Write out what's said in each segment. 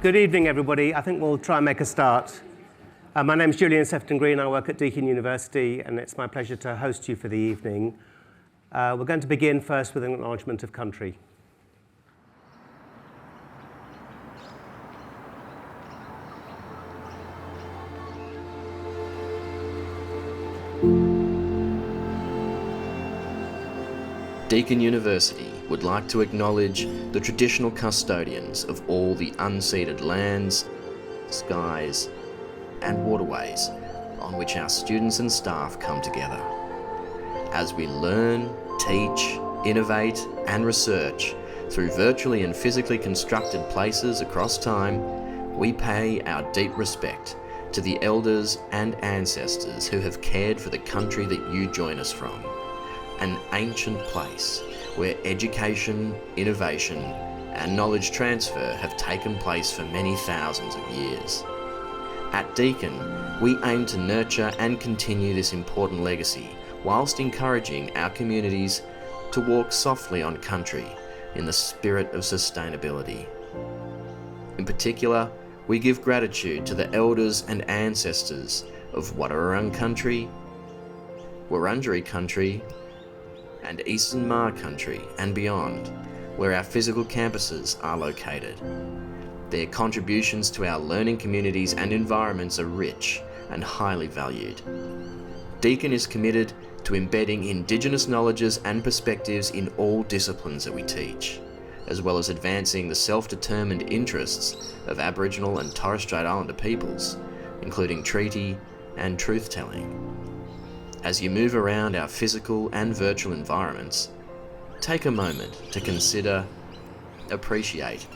Good evening, everybody. I think we'll try and make a start. My name's Julian Sefton-Green. I work at Deakin University, and it's my pleasure to host you for the evening. We're going to begin first with an acknowledgement of country. Deakin University would like to acknowledge the traditional custodians of all the unceded lands, skies, and waterways on which our students and staff come together. As we learn, teach, innovate, and research through virtually and physically constructed places across time, we pay our deep respect to the elders and ancestors who have cared for the country that you join us from. An ancient place where education, innovation, and knowledge transfer have taken place for many thousands of years. At Deakin, we aim to nurture and continue this important legacy whilst encouraging our communities to walk softly on country in the spirit of sustainability. In particular, we give gratitude to the elders and ancestors of Wadawurrung country, Wurundjeri country, and Eastern Maar country and beyond, where our physical campuses are located. Their contributions to our learning communities and environments are rich and highly valued. Deakin is committed to embedding Indigenous knowledges and perspectives in all disciplines that we teach, as well as advancing the self-determined interests of Aboriginal and Torres Strait Islander peoples, including treaty and truth-telling. As you move around our physical and virtual environments, take a moment to consider, appreciate,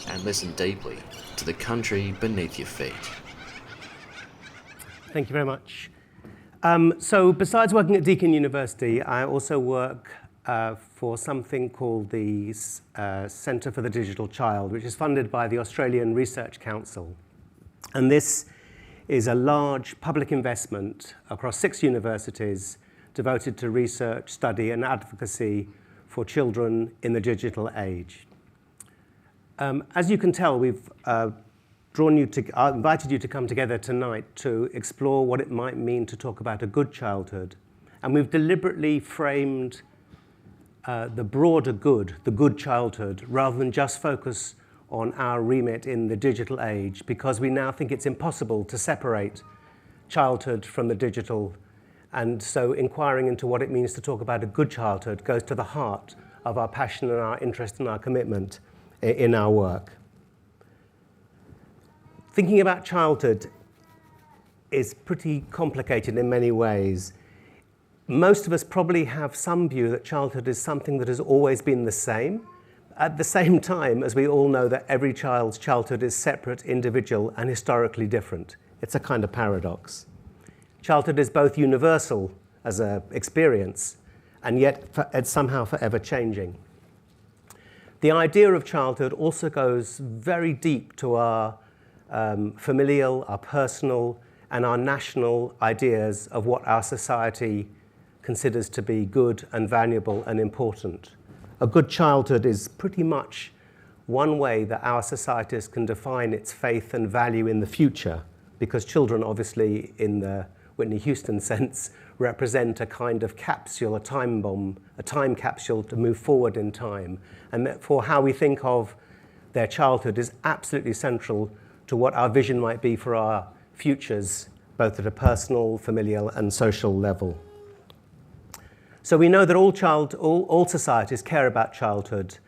and listen deeply to the country beneath your feet. Thank you very much. So besides working at Deakin University, I also work for something called the Centre for the Digital Child, which is funded by the Australian Research Council. And this is a large public investment across 6 universities devoted to research, study, and advocacy for children in the digital age. As you can tell, we've invited you to come together tonight to explore what it might mean to talk about a good childhood. And we've deliberately framed the broader good, the good childhood, rather than just focus on our remit in the digital age, because we now think it's impossible to separate childhood from the digital. And so inquiring into what it means to talk about a good childhood goes to the heart of our passion and our interest and our commitment in our work. Thinking about childhood is pretty complicated in many ways. Most of us probably have some view that childhood is something that has always been the same, at the same time as we all know that every child's childhood is separate, individual, and historically different. It's a kind of paradox. Childhood is both universal as an experience, and yet it's somehow forever changing. The idea of childhood also goes very deep to our familial, our personal, and our national ideas of what our society considers to be good and valuable and important. A good childhood is pretty much one way that our societies can define its faith and value in the future, because children, obviously, in the Whitney Houston sense, represent a kind of capsule, a time bomb, a time capsule to move forward in time. And therefore, how we think of their childhood is absolutely central to what our vision might be for our futures, both at a personal, familial, and social level. So we know that all societies care about childhood.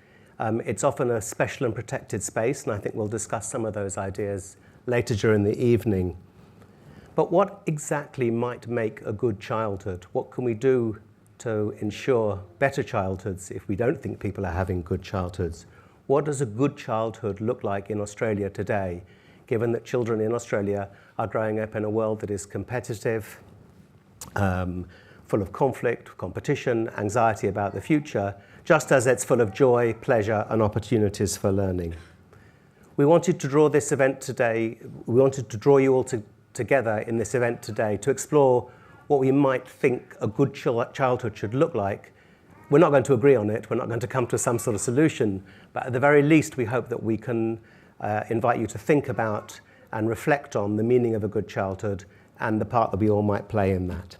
It's often a special and protected space, and I think we'll discuss some of those ideas later during the evening. But what exactly might make a good childhood? What can we do to ensure better childhoods if we don't think people are having good childhoods? What does a good childhood look like in Australia today, given that children in Australia are growing up in a world that is competitive, full of conflict, competition, anxiety about the future, just as it's full of joy, pleasure, and opportunities for learning. We wanted to draw this event today, we wanted to draw you all together in this event today to explore what we might think a good childhood should look like. We're not going to agree on it, we're not going to come to some sort of solution, but at the very least we hope that we can invite you to think about and reflect on the meaning of a good childhood and the part that we all might play in that.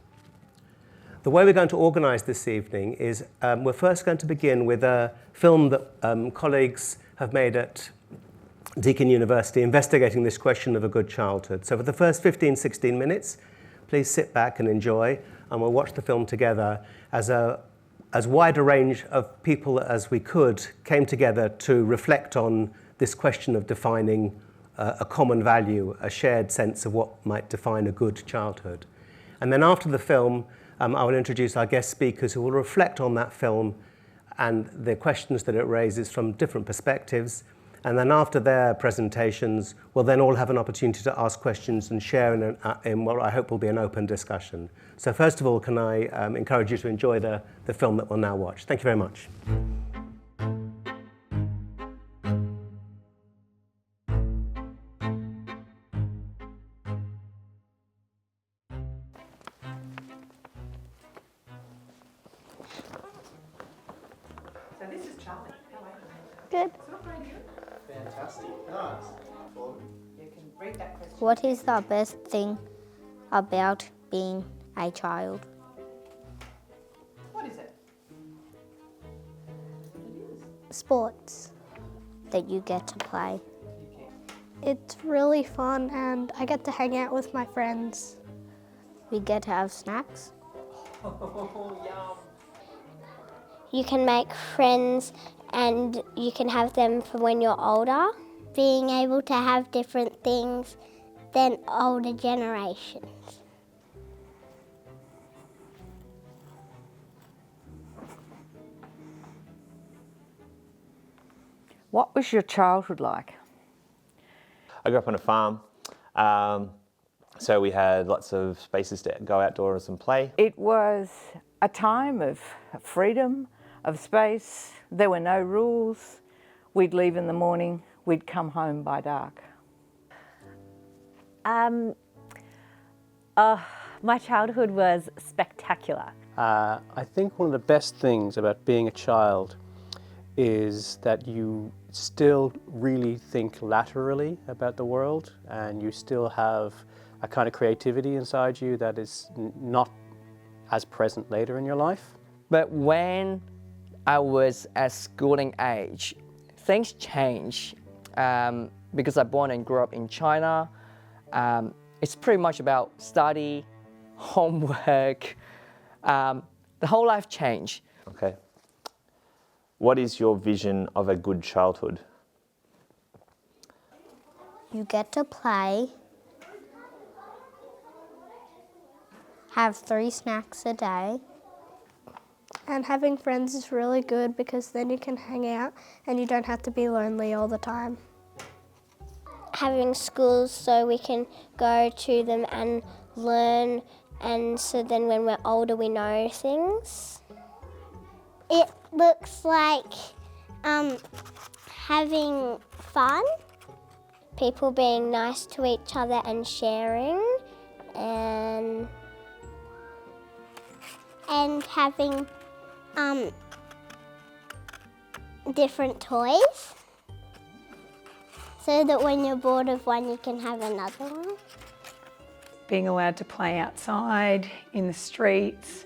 The way we're going to organise this evening is we're first going to begin with a film that colleagues have made at Deakin University investigating this question of a good childhood. So for the first 15-16 minutes, please sit back and enjoy, and we'll watch the film together as wide a range of people as we could came together to reflect on this question of defining a common value, a shared sense of what might define a good childhood. And then after the film, I will introduce our guest speakers who will reflect on that film and the questions that it raises from different perspectives. And then after their presentations, we'll then all have an opportunity to ask questions and share in what I hope will be an open discussion. So first of all, can I encourage you to enjoy the film that we'll now watch. Thank you very much. So this is Charlie. How are you? Good. It's not very good. Fantastic. Nice. You can read that question. What is the best thing about being a child? What is it? Sports that you get to play. It's really fun and I get to hang out with my friends. We get to have snacks. Oh, yum. You can make friends and you can have them for when you're older. Being able to have different things than older generations. What was your childhood like? I grew up on a farm, so we had lots of spaces to go outdoors and play. It was a time of freedom, of space. There were no rules. We'd leave in the morning, we'd come home by dark. My childhood was spectacular. I think one of the best things about being a child is that you still really think laterally about the world, and you still have a kind of creativity inside you that is not as present later in your life. But when I was at schooling age, things changed because I born and grew up in China. It's pretty much about study, homework. The whole life changed. Okay. What is your vision of a good childhood? You get to play, have 3 snacks a day. And having friends is really good because then you can hang out and you don't have to be lonely all the time. Having schools so we can go to them and learn, and so then when we're older we know things. It looks like having fun, people being nice to each other and sharing, and having different toys so that when you're bored of one you can have another one. Being allowed to play outside, in the streets,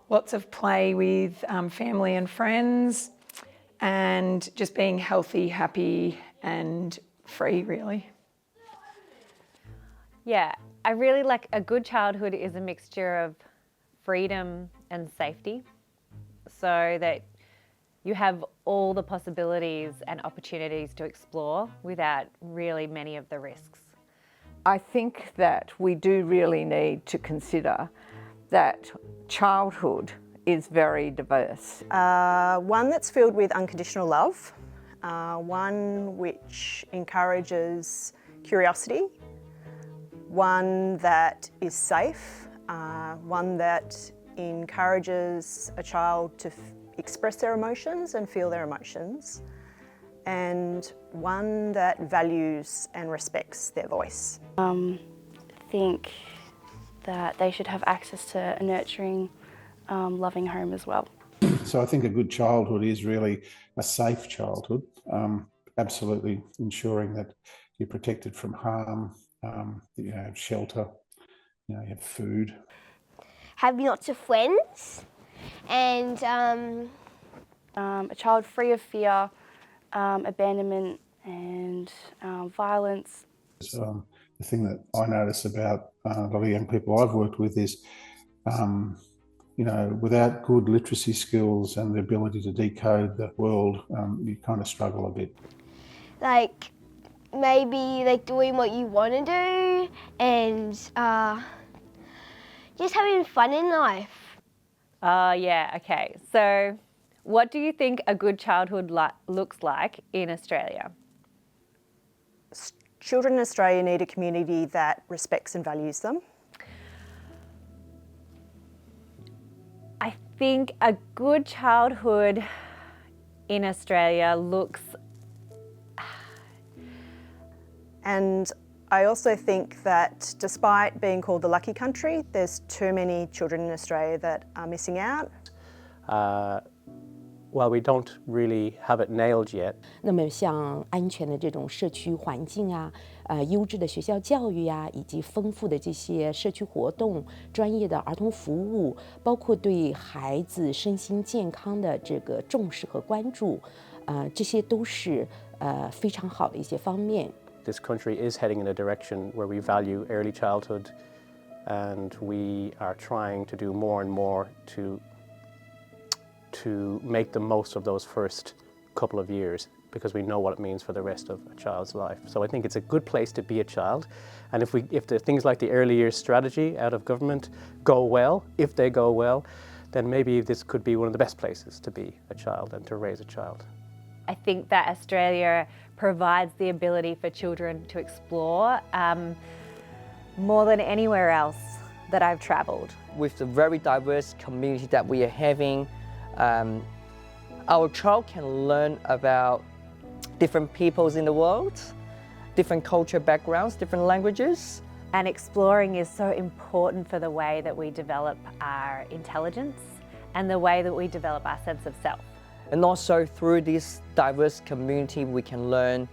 lots of play with family and friends, and just being healthy, happy and free, really. Yeah, I really like a good childhood is a mixture of freedom and safety, so that you have all the possibilities and opportunities to explore without really many of the risks. I think that we do really need to consider that childhood is very diverse. One that's filled with unconditional love, one which encourages curiosity, one that is safe, one that encourages a child to express their emotions and feel their emotions, and one that values and respects their voice. I think that they should have access to a nurturing, loving home as well. So I think a good childhood is really a safe childhood, absolutely ensuring that you're protected from harm, that you have shelter, you have food. Having lots of friends and a child free of fear, abandonment and violence. The thing that I notice about a lot of young people I've worked with is, without good literacy skills and the ability to decode the world, you kind of struggle a bit. Like maybe like doing what you want to do and just having fun in life. Yeah, okay. So what do you think a good childhood looks like in Australia? Children in Australia need a community that respects and values them. I think a good childhood in Australia looks... And I also think that despite being called the lucky country, there's too many children in Australia that are missing out. While we don't really have it nailed yet. 那么像安全的这种社区环境啊，优质的学校教育呀，以及丰富的这些社区活动、专业的儿童服务，包括对孩子身心健康的这个重视和关注，这些都是非常好的一些方面。This country is heading in a direction where we value early childhood, and we are trying to do more and more to make the most of those first couple of years, because we know what it means for the rest of a child's life. So I think it's a good place to be a child, and if the things like the early years strategy out of government go well, if they go well, then maybe this could be one of the best places to be a child and to raise a child. I think that Australia provides the ability for children to explore more than anywhere else that I've travelled. With the very diverse community that we are having, our child can learn about different peoples in the world, different culture backgrounds, different languages. And exploring is so important for the way that we develop our intelligence and the way that we develop our sense of self. And also through this diverse community, we can learn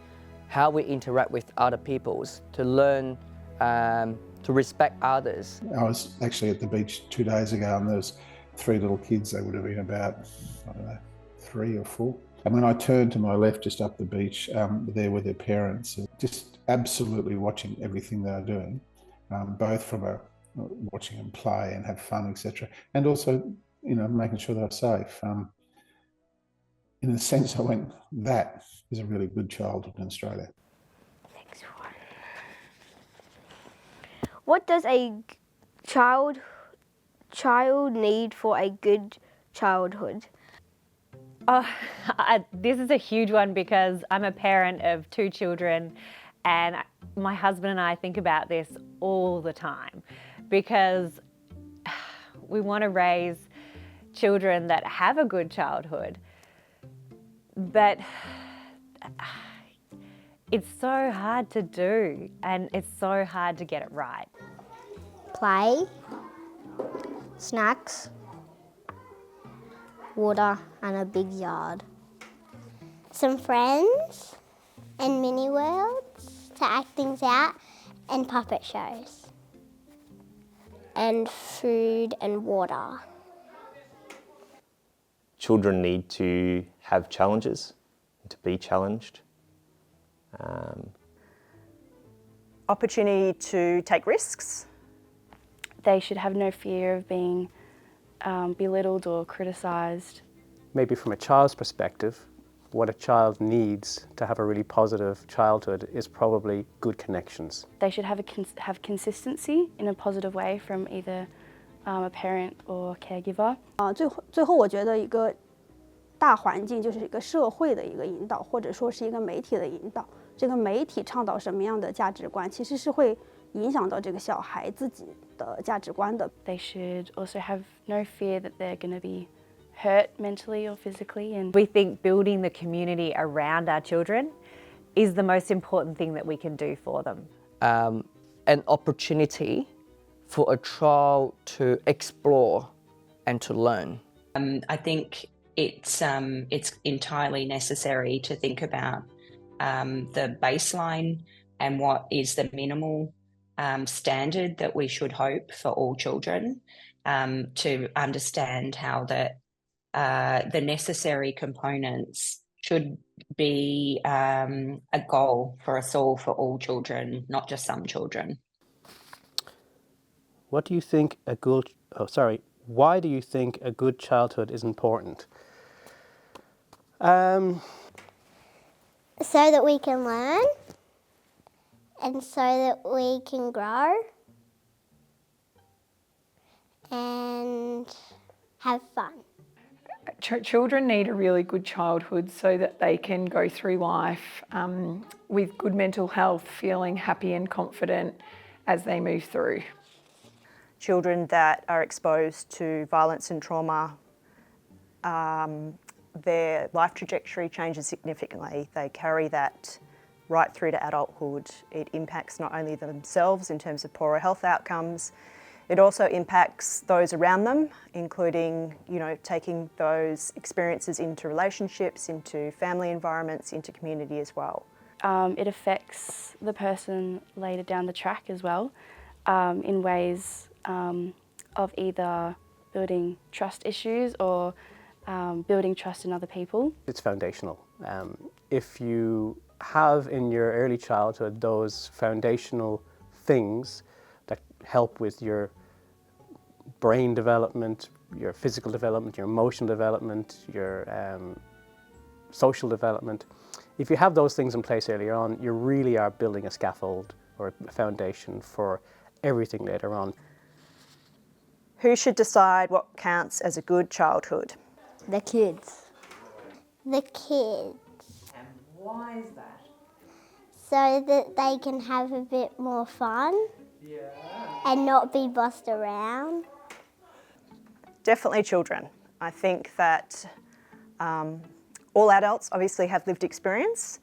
how we interact with other peoples, to learn to respect others. I was actually at the beach 2 days ago, and there was 3 little kids. They would have been about, I don't know, 3 or 4. And when I turned to my left, just up the beach, there were their parents, just absolutely watching everything they were doing, both from watching them play and have fun, etc., and also, making sure they're safe. In a sense, I went, that is a really good childhood in Australia. Next one. What does a child need for a good childhood? This is a huge one because I'm a parent of 2 children, and my husband and I think about this all the time, because we want to raise children that have a good childhood, but it's so hard to do, and it's so hard to get it right. Play, snacks, water and a big yard. Some friends and mini worlds to act things out, and puppet shows. And food and water. Children need to have challenges, to be challenged. Opportunity to take risks. They should have no fear of being belittled or criticised. Maybe from a child's perspective, what a child needs to have a really positive childhood is probably good connections. They should have consistency in a positive way from either a parent or caregiver. 最后我觉得一个大环境就是一个社会的一个引导，或者说是一个媒体的引导。这个媒体倡导什么样的价值观，其实是会影响到这个小孩自己的价值观的。They should also have no fear that they're going to be hurt mentally or physically. And we think building the community around our children is the most important thing that we can do for them. An opportunity for a child to explore and to learn. I think it's entirely necessary to think about the baseline and what is the minimal standard that we should hope for all children, to understand how the necessary components should be a goal for us all, for all children, not just some children. What do you think why do you think a good childhood is important? So that we can learn and so that we can grow and have fun. Children need a really good childhood so that they can go through life with good mental health, feeling happy and confident as they move through. Children that are exposed to violence and trauma, their life trajectory changes significantly. They carry that right through to adulthood. It impacts not only themselves in terms of poorer health outcomes, it also impacts those around them, including, taking those experiences into relationships, into family environments, into community as well. It affects the person later down the track as well, in ways of either building trust issues or building trust in other people. It's foundational. If you have in your early childhood those foundational things that help with your brain development, your physical development, your emotional development, your social development, if you have those things in place earlier on, you really are building a scaffold or a foundation for everything later on. Who should decide what counts as a good childhood? The kids. The kids. And why is that? So that they can have a bit more fun and not be bossed around. Definitely children. I think that all adults obviously have lived experience,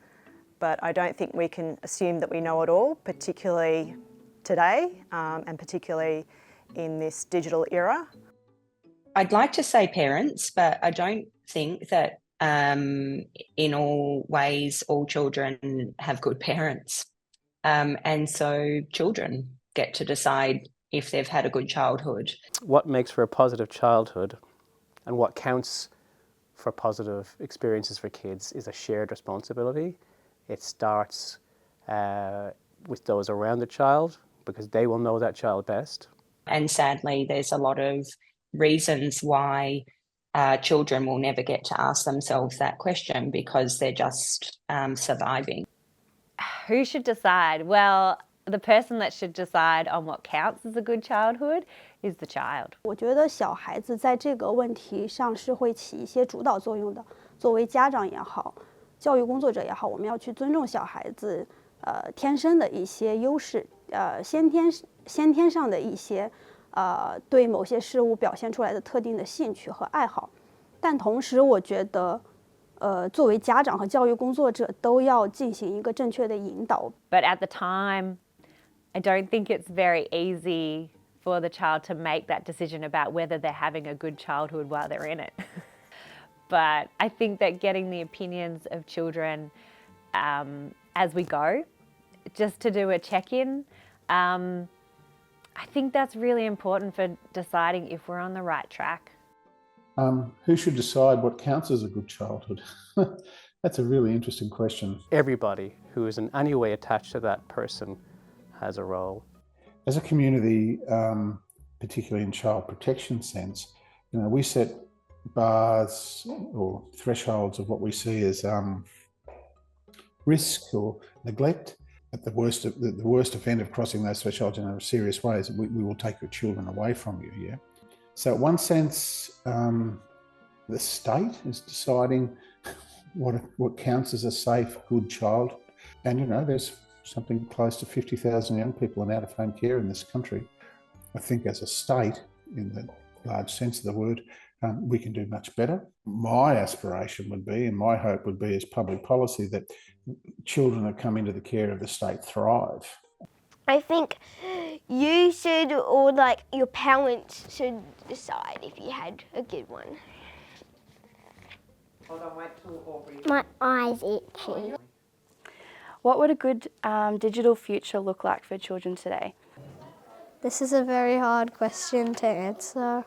but I don't think we can assume that we know it all, particularly today and particularly in this digital era. I'd like to say parents, but I don't think that in all ways all children have good parents. And so children get to decide if they've had a good childhood. What makes for a positive childhood and what counts for positive experiences for kids is a shared responsibility. It starts with those around the child because they will know that child best. And sadly, there's a lot of reasons why children will never get to ask themselves that question because they're just surviving. Who should decide? Well, the person that should decide on what counts as a good childhood is the child. 我觉得小孩子在这个问题上是会起一些主导作用的。作为家长也好，教育工作者也好，我们要去尊重小孩子天生的一些优势，先天上的一些对某些事物表现出来的特定的兴趣和爱好。但同时，我觉得作为家长和教育工作者都要进行一个正确的引导。But at the time, I don't think it's very easy for the child to make that decision about whether they're having a good childhood while they're in it. But I think that getting the opinions of children as we go, just to do a check-in, I think that's really important for deciding if we're on the right track. Who should decide what counts as a good childhood? That's a really interesting question. Everybody who is in any way attached to that person has a role. As a community, particularly in child protection sense, we set bars or thresholds of what we see as risk or neglect. At the worst event of crossing those thresholds in a serious way is we will take your children away from you. Yeah. So, in one sense, the state is deciding what counts as a safe, good child, and there's something close to 50,000 young people in out-of-home care in this country. I think as a state, in the large sense of the word, we can do much better. My aspiration would be, and my hope would be as public policy, that children that come into the care of the state thrive. I think you should, or your parents should decide if you had a good one. Hold on, wait till Aubrey. My eye's itchy. What would a good digital future look like for children today? This is a very hard question to answer.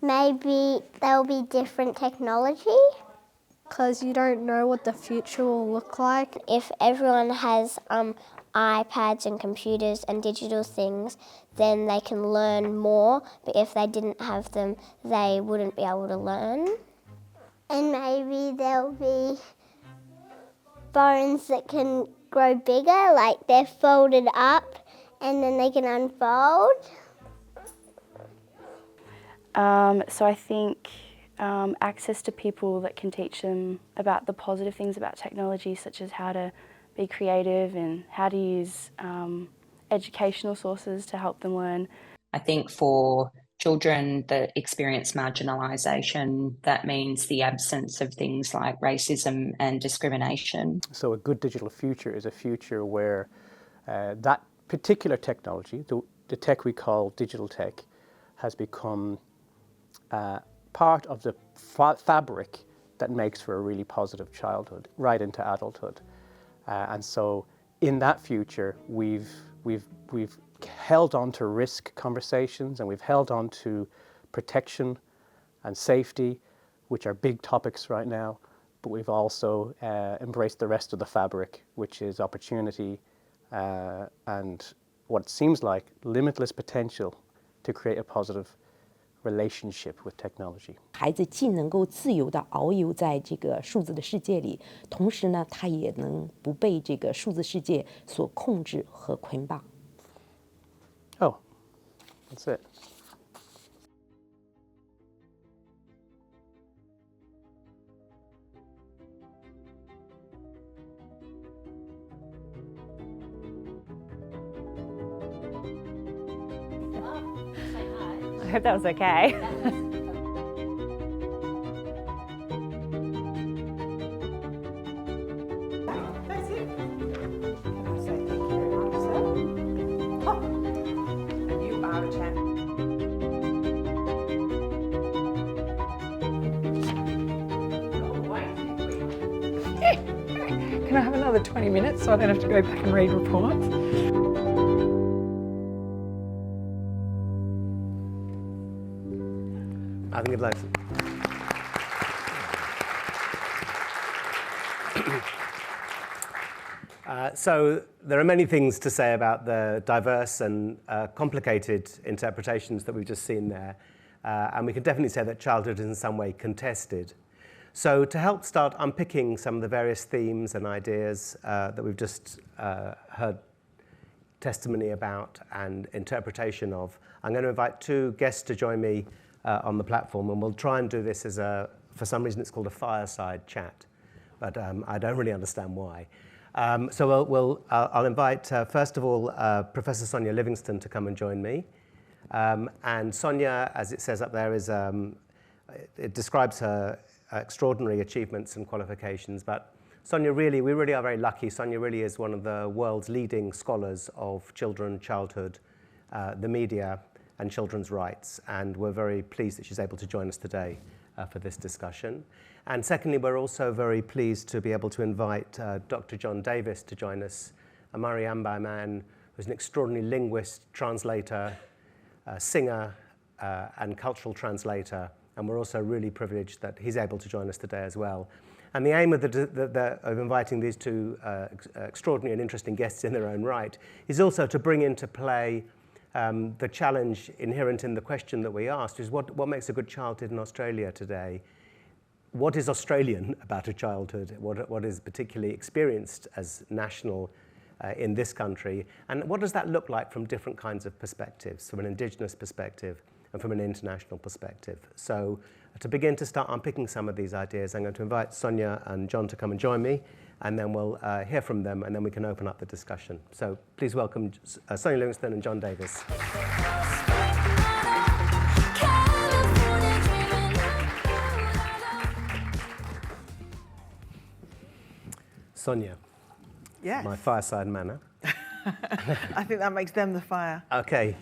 Maybe there'll be different technology. Because you don't know what the future will look like. If everyone has iPads and computers and digital things, then they can learn more. But if they didn't have them, they wouldn't be able to learn. And maybe there'll be phones that can grow bigger, like they're folded up and then they can unfold. So I think access to people that can teach them about the positive things about technology, such as how to be creative and how to use educational sources to help them learn. I think for children that experience marginalisation, that means the absence of things like racism and discrimination. So a good digital future is a future where that particular technology, the tech we call digital tech, has become part of the fabric that makes for a really positive childhood right into adulthood. And so in that future, we've held on to risk conversations, and we've held on to protection and safety, which are big topics right now, but we've also embraced the rest of the fabric, which is opportunity and what seems like limitless potential to create a positive relationship with technology. 孩子既能够自由地遨游在这个数字的世界里，同时呢，他也能不被这个数字世界所控制和捆绑。Oh, that's it. I hope that was okay. That's it. Can I say thank you very much, sir? Oh, and you are a champ. Can I have another 20 minutes so I don't have to go back and read reports? I think it's so there are many things to say about the diverse and complicated interpretations that we've just seen there. And we can definitely say that childhood is in some way contested. So to help start unpicking some of the various themes and ideas that we've just heard testimony about and interpretation of, I'm going to invite two guests to join me on the platform, and we'll try and do this as for some reason it's called a fireside chat, but I don't really understand why. So I'll invite, first of all, Professor Sonia Livingstone to come and join me. And Sonia, as it says up there, it describes her extraordinary achievements and qualifications, but Sonia we really are very lucky. Sonia really is one of the world's leading scholars of children, childhood, the media, and children's rights, and we're very pleased that she's able to join us today for this discussion. And secondly, we're also very pleased to be able to invite Dr. John Davis to join us, a Mariamba man who's an extraordinary linguist, translator, singer, and cultural translator, and we're also really privileged that he's able to join us today as well. And the aim of inviting these two extraordinary and interesting guests in their own right is also to bring into play the challenge inherent in the question that we asked is what makes a good childhood in Australia today? What is Australian about a childhood? What is particularly experienced as national in this country? And what does that look like from different kinds of perspectives, from an Indigenous perspective and from an international perspective? So to begin to start unpicking some of these ideas, I'm going to invite Sonia and John to come and join me, and then we'll hear from them, and then we can open up the discussion. So please welcome Sonia Livingstone and John Davis. Sonia. Yes. My fireside manner. I think that makes them the fire. Okay.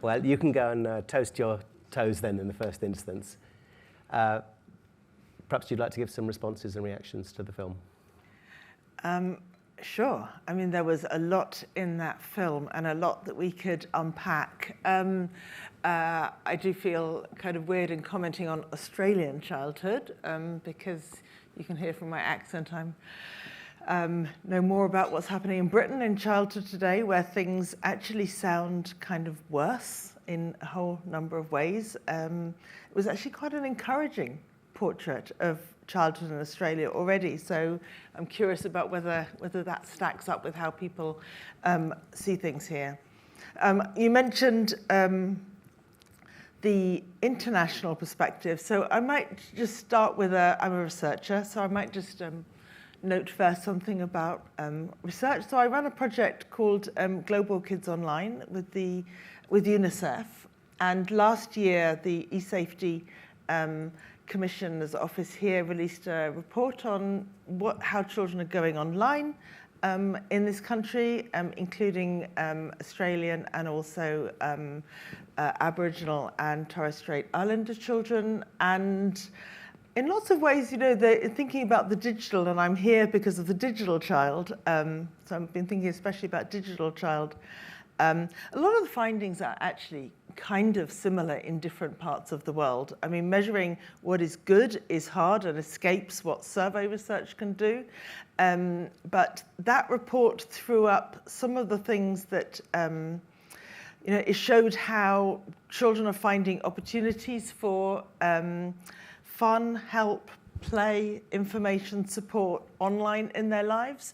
Well, you can go and toast your toes then in the first instance. Perhaps you'd like to give some responses and reactions to the film. Sure. I mean, there was a lot in that film and a lot that we could unpack. I do feel kind of weird in commenting on Australian childhood because you can hear from my accent I'm know more about what's happening in Britain in childhood today, where things actually sound kind of worse in a whole number of ways. It was actually quite an encouraging portrait of childhood in Australia already, so I'm curious about whether that stacks up with how people see things here. You mentioned the international perspective, so I might just start with I'm a researcher, so I might just note first something about research. So I run a project called Global Kids Online with UNICEF, and last year the eSafety Commissioner's office here released a report on how children are going online in this country, including Australian and also Aboriginal and Torres Strait Islander children. And in lots of ways, you know, they're thinking about the digital, and I'm here because of the digital child. So I've been thinking especially about digital child. A lot of the findings are actually kind of similar in different parts of the world. I mean, measuring what is good is hard and escapes what survey research can do. But that report threw up some of the things that, you know, it showed how children are finding opportunities for fun, help, play, information, support online in their lives.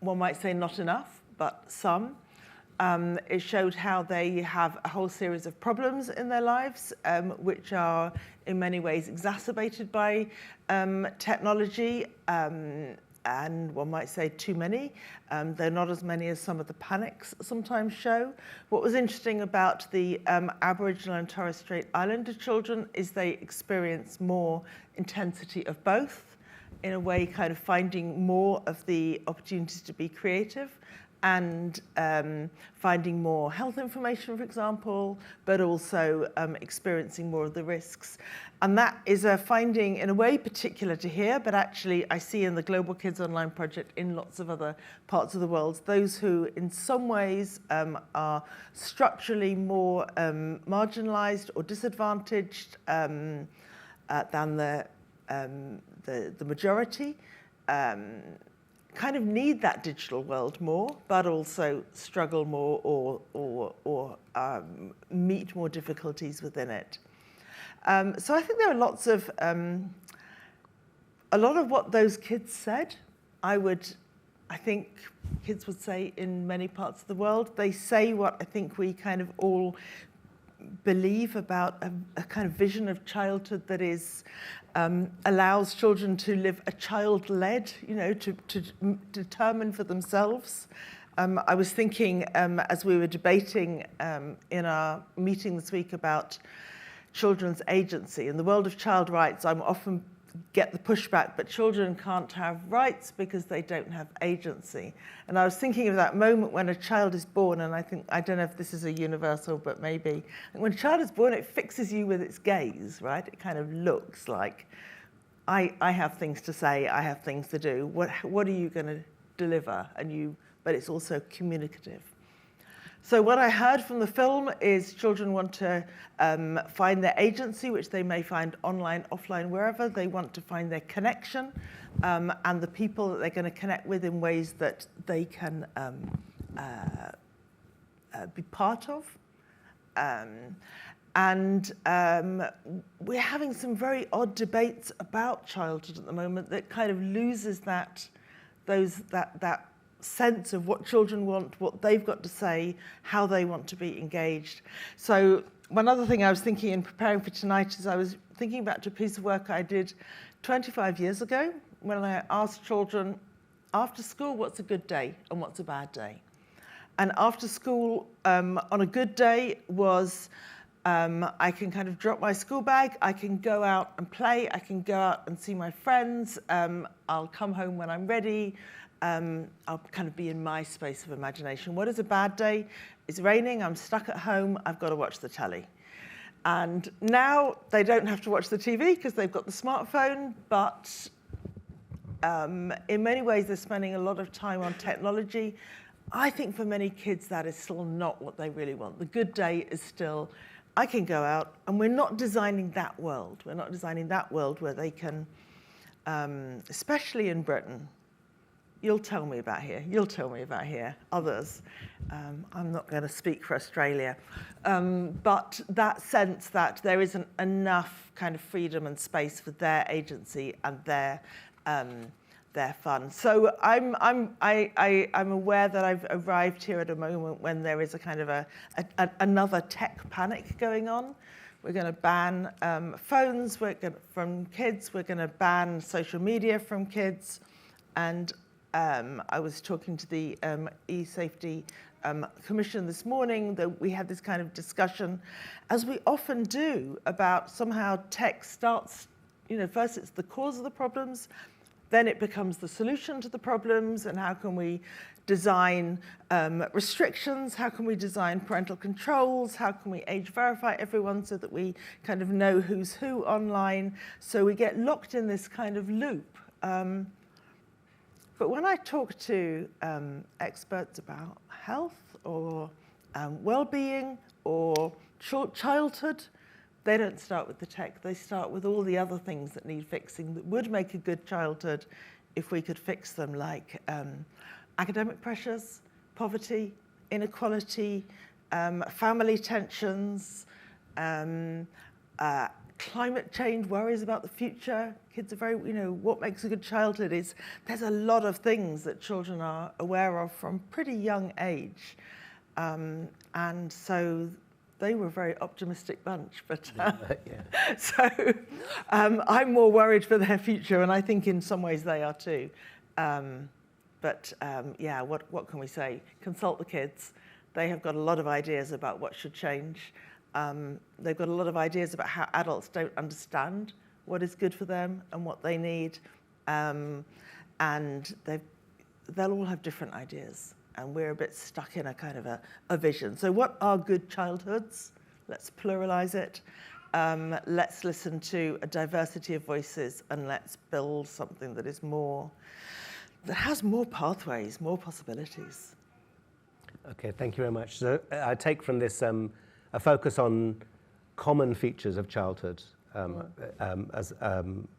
One might say not enough, but some. It showed how they have a whole series of problems in their lives, which are in many ways exacerbated by technology, and one might say too many. They're not as many as some of the panics sometimes show. What was interesting about the Aboriginal and Torres Strait Islander children is they experience more intensity of both, in a way kind of finding more of the opportunities to be creative, and finding more health information, for example, but also experiencing more of the risks. And that is a finding in a way particular to here, but actually I see in the Global Kids Online project in lots of other parts of the world, those who in some ways are structurally more marginalized or disadvantaged than the majority, kind of need that digital world more, but also struggle more or meet more difficulties within it. So I think there are lots of, a lot of what those kids said, I think kids would say in many parts of the world. They say what I think we kind of all believe about a kind of vision of childhood that is allows children to live a child-led, you know, to determine for themselves. I was thinking as we were debating in our meeting this week about children's agency. In the world of child rights, I'm often get the pushback, but children can't have rights because they don't have agency. And I was thinking of that moment when a child is born, and I don't know if this is a universal, but maybe. When a child is born, it fixes you with its gaze, right? It kind of looks like, I have things to say, I have things to do. What are you going to deliver? But it's also communicative. So what I heard from the film is children want to find their agency, which they may find online, offline, wherever. They want to find their connection and the people that they're going to connect with in ways that they can be part of. We're having some very odd debates about childhood at the moment that kind of loses that sense of what children want, what they've got to say, how they want to be engaged. So one other thing I was thinking in preparing for tonight is I was thinking back to a piece of work I did 25 years ago when I asked children, after school, what's a good day and what's a bad day? And after school, on a good day was I can kind of drop my school bag, I can go out and play, I can go out and see my friends, I'll come home when I'm ready, I'll kind of be in my space of imagination. What is a bad day? It's raining, I'm stuck at home, I've got to watch the telly. And now they don't have to watch the TV because they've got the smartphone, but In many ways, they're spending a lot of time on technology. I think for many kids, that is still not what they really want. The good day is still, I can go out, and we're not designing that world. We're not designing that world where they can, especially in Britain, you'll tell me about here, you'll tell me about here, others. I'm not going to speak for Australia. But that sense that there isn't enough kind of freedom and space for their agency and their fun. So I'm aware that I've arrived here at a moment when there is a kind of another tech panic going on. We're going to ban phones from kids. We're going to ban social media from kids. And I was talking to the e-safety Commission this morning, that we had this kind of discussion, as we often do, about somehow tech starts, first it's the cause of the problems, then it becomes the solution to the problems, and how can we design restrictions, how can we design parental controls, how can we age verify everyone so that we kind of know who's who online, so we get locked in this kind of loop. But when I talk to experts about health or well-being or childhood, they don't start with the tech. They start with all the other things that need fixing that would make a good childhood if we could fix them, like academic pressures, poverty, inequality, family tensions, climate change, worries about the future. Kids are very, what makes a good childhood is there's a lot of things that children are aware of from pretty young age. And so they were a very optimistic bunch, but so I'm more worried for their future, and I think in some ways they are too. What can we say? Consult the kids. They have got a lot of ideas about what should change. They've got a lot of ideas about how adults don't understand what is good for them and what they need. And they'll all have different ideas. And we're a bit stuck in a kind of a vision. So what are good childhoods? Let's pluralize it. Let's listen to a diversity of voices, and let's build something that is that has more pathways, more possibilities. Okay, thank you very much. So I take from this a focus on common features of childhood, as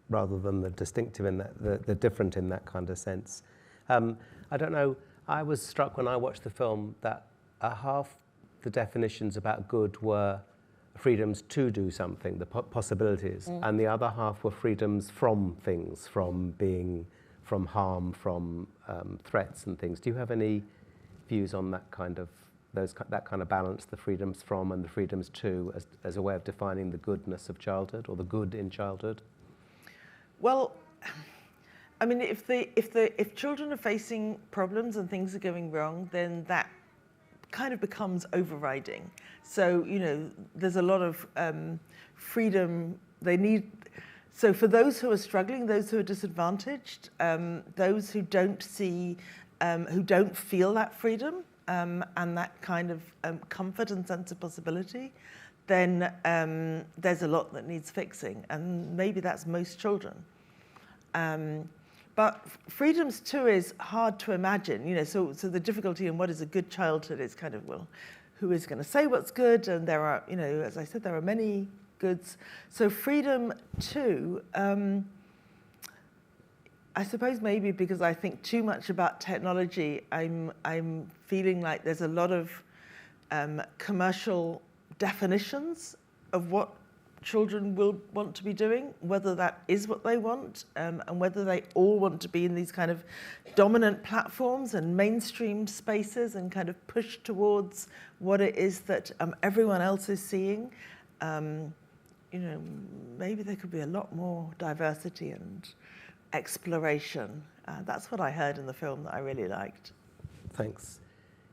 rather than the distinctive in that, the different in that kind of sense. I don't know. I was struck when I watched the film that half the definitions about good were freedoms to do something, the possibilities, and the other half were freedoms from things, from harm, from threats and things. Do you have any views on that kind of balance, the freedoms from and the freedoms to, as a way of defining the goodness of childhood or the good in childhood? Well, I mean, if children are facing problems and things are going wrong, then that kind of becomes overriding. So, there's a lot of freedom they need. So for those who are struggling, those who are disadvantaged, those who don't feel that freedom and that kind of comfort and sense of possibility, then there's a lot that needs fixing. And maybe that's most children. But freedoms too is hard to imagine, so the difficulty in what is a good childhood is kind of, well, who is going to say what's good? And there are, as I said, there are many goods. So freedom too, I suppose maybe because I think too much about technology, I'm feeling like there's a lot of commercial definitions of what children will want to be doing, whether that is what they want, and whether they all want to be in these kind of dominant platforms and mainstream spaces and kind of push towards what it is that everyone else is seeing. Maybe there could be a lot more diversity and exploration. That's what I heard in the film that I really liked. Thanks.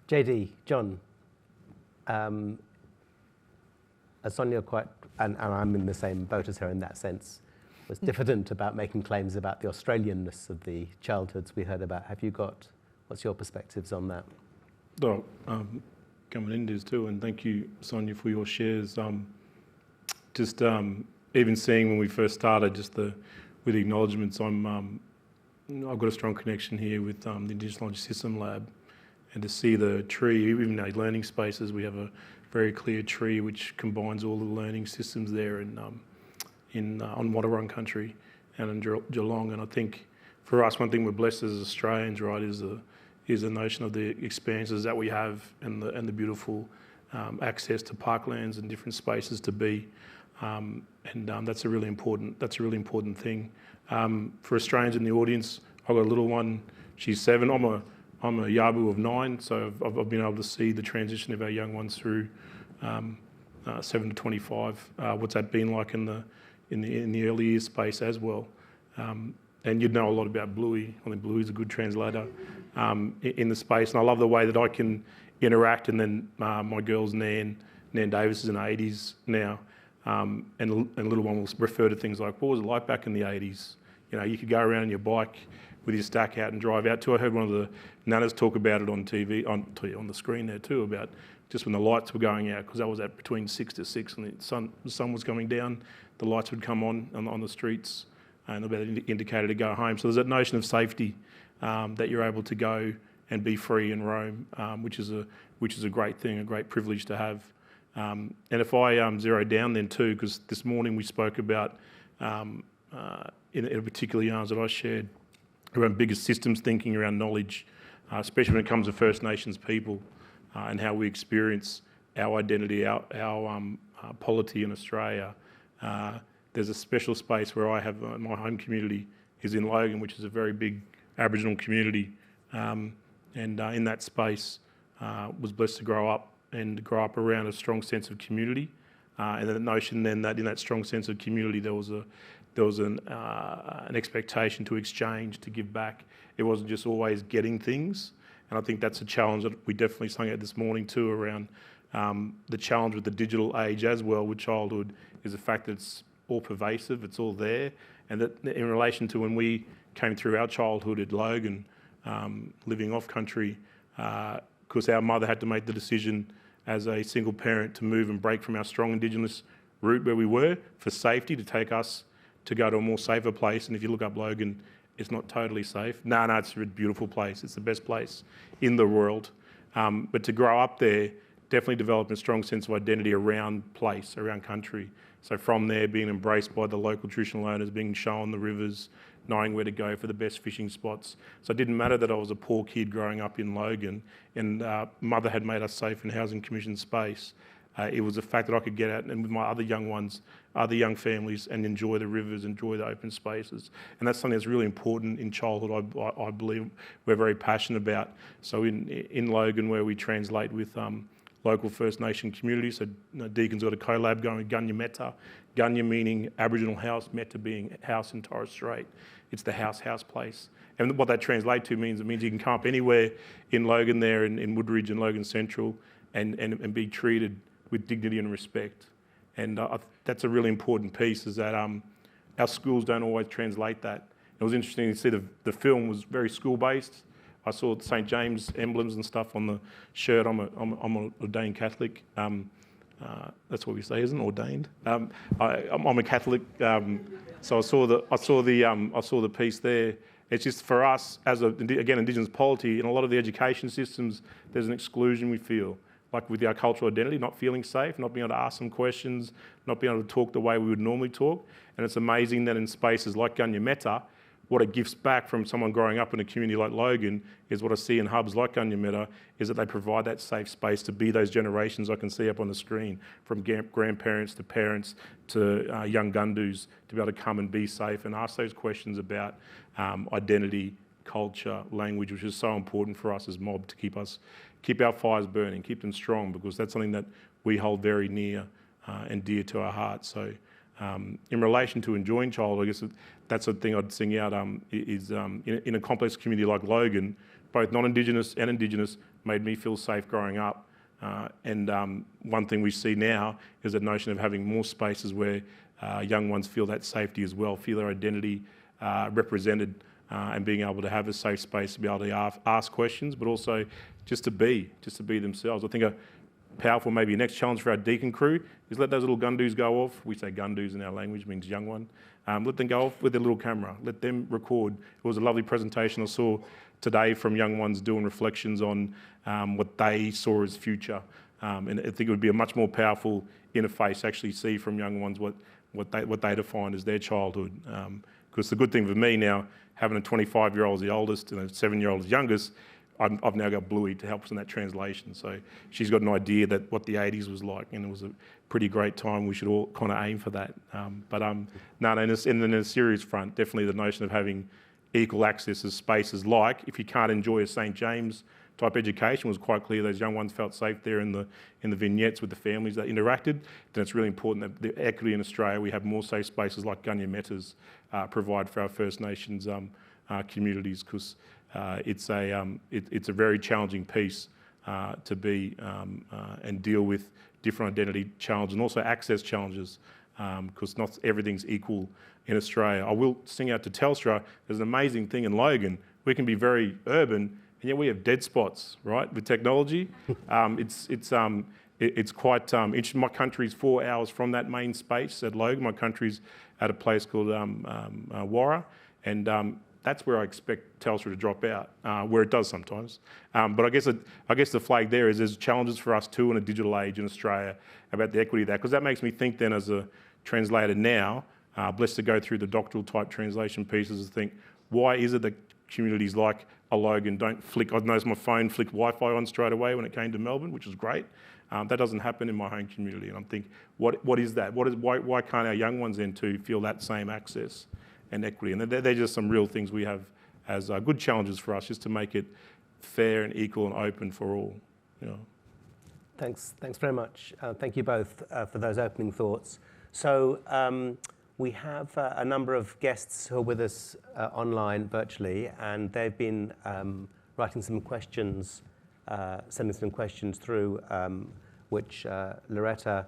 JD, John, Sonia and I'm in the same boat as her in that sense, was diffident about making claims about the Australianness of the childhoods we heard about. What's your perspectives on that? Well, coming into this too, and thank you, Sonia, for your shares. Even seeing when we first started, with the acknowledgements, I'm I've got a strong connection here with the Indigenous Knowledge System Lab, and to see the tree, even though learning spaces, we have a very clear tree which combines all the learning systems there on Wadawurrung country and in Geelong. And I think for us, one thing we're blessed as Australians, right, is the notion of the experiences that we have and the beautiful access to parklands and different spaces to be. That's a really important thing. For Australians in the audience, I've got a little one, she's 7. I'm a Yabu of 9, so I've been able to see the transition of our young ones through 7 to 25. What's that been like in the early years space as well? And you'd know a lot about Bluey. I think Bluey's a good translator in the space, and I love the way that I can interact. And then my girl's Nan Davis is in her 80s now, and the little one will refer to things like, what was it like back in the 80s? You know, you could go around on your bike with your stack out and drive out to. I heard one of the nanas talk about it on TV, on the screen there too, about just when the lights were going out, because that was at between 6 to 6 and the sun was going down, the lights would come on the streets and they'll be indicated to go home. So there's that notion of safety, that you're able to go and be free and roam, which is a great thing, a great privilege to have. And if I zero down then too, because this morning we spoke about, in a particular yarns that I shared, around bigger systems thinking around knowledge, especially when it comes to First Nations people and how we experience our identity, our polity in Australia. There's a special space where I have my home community is in Logan, which is a very big Aboriginal community, and in that space was blessed to grow up around a strong sense of community, and the notion then that in that strong sense of community there was an expectation to exchange, to give back. It wasn't just always getting things, and I think that's a challenge that we definitely sung out this morning too, around the challenge with the digital age as well with childhood, is the fact that it's all pervasive, it's all there, and that in relation to when we came through our childhood at Logan, living off country, because our mother had to make the decision as a single parent to move and break from our strong Indigenous route where we were for safety, to take us to go to a more safer place. And if you look up Logan, it's not totally safe. No, it's a beautiful place. It's the best place in the world. But to grow up there, definitely developed a strong sense of identity around place, around country. So from there, being embraced by the local traditional owners, being shown the rivers, knowing where to go for the best fishing spots. So it didn't matter that I was a poor kid growing up in Logan and mother had made us safe in Housing Commission space. It was the fact that I could get out and with my other young ones, other young families, and enjoy the rivers, enjoy the open spaces. And that's something that's really important in childhood, I believe we're very passionate about. So in Logan, where we translate with local First Nation communities, so Deakin's got a collab going with Gunya Metta. Gunya meaning Aboriginal house, Metta being house in Torres Strait. It's the house place. And what that translates to means, it means you can come up anywhere in Logan there, in Woodridge and Logan Central, and be treated with dignity and respect. And that's a really important piece, is that our schools don't always translate that. It was interesting to see the film was very school-based. I saw St. James emblems and stuff on the shirt. I'm an ordained Catholic. That's what we say, isn't it? Ordained. I'm a Catholic, so I saw the piece there. It's just for us as Indigenous polity, in a lot of the education systems, there's an exclusion we feel. Like with our cultural identity, not feeling safe, not being able to ask some questions, not being able to talk the way we would normally talk. And it's amazing that in spaces like Gunya Metta, what it gives back from someone growing up in a community like Logan is what I see in hubs like Gunya Metta, is that they provide that safe space to be those generations I can see up on the screen, from grandparents to parents to young Gundus, to be able to come and be safe and ask those questions about identity, culture, language, which is so important for us as mob to keep our fires burning, keep them strong, because that's something that we hold very near and dear to our hearts. So in relation to enjoying childhood, I guess that's the thing I'd sing out, is in a complex community like Logan, both non-Indigenous and Indigenous made me feel safe growing up. And one thing we see now is the notion of having more spaces where young ones feel that safety as well, feel their identity represented, and being able to have a safe space to be able to ask questions, but also just to be themselves. I think powerful. Maybe next challenge for our Deakin crew is let those little gundoos go off. We say gundoos in our language, means young one. Let them go off with their little camera. Let them record. It was a lovely presentation I saw today from young ones doing reflections on what they saw as future. And I think it would be a much more powerful interface to actually see from young ones what they define as their childhood. Because the good thing for me now, having a 25-year-old as the oldest and a 7-year-old as youngest, I've now got Bluey to help us in that translation. So she's got an idea that what the 80s was like, and it was a pretty great time. We should all kind of aim for that. In a serious front, definitely the notion of having equal access as spaces, like if you can't enjoy a St. James type education, was quite clear those young ones felt safe there in the vignettes with the families that interacted. Then it's really important that the equity in Australia, we have more safe spaces like Gunya Metas provide for our First Nations communities, because it's a very challenging piece to be and deal with different identity challenges and also access challenges, because not everything's equal in Australia. I will sing out to Telstra. There's an amazing thing in Logan. We can be very urban, and yet we have dead spots, right, with technology. It's quite interesting. My country's 4 hours from that main space at Logan. My country's at a place called Warra, and that's where I expect Telstra to drop out, where it does sometimes. But I guess the flag there is there's challenges for us too in a digital age in Australia about the equity of that, because that makes me think then as a translator now, blessed to go through the doctoral type translation pieces, to think, why is it that communities like a Logan don't flick? I noticed my phone flicked Wi-Fi on straight away when it came to Melbourne, which is great. That doesn't happen in my home community, and I'm thinking, what is that? Why can't our young ones then too feel that same access and equity? And they're just some real things we have as good challenges for us, just to make it fair and equal and open for all. You know. Thanks very much. Thank you both for those opening thoughts. So we have a number of guests who are with us online virtually, and they've been writing some questions, sending some questions through, which Loretta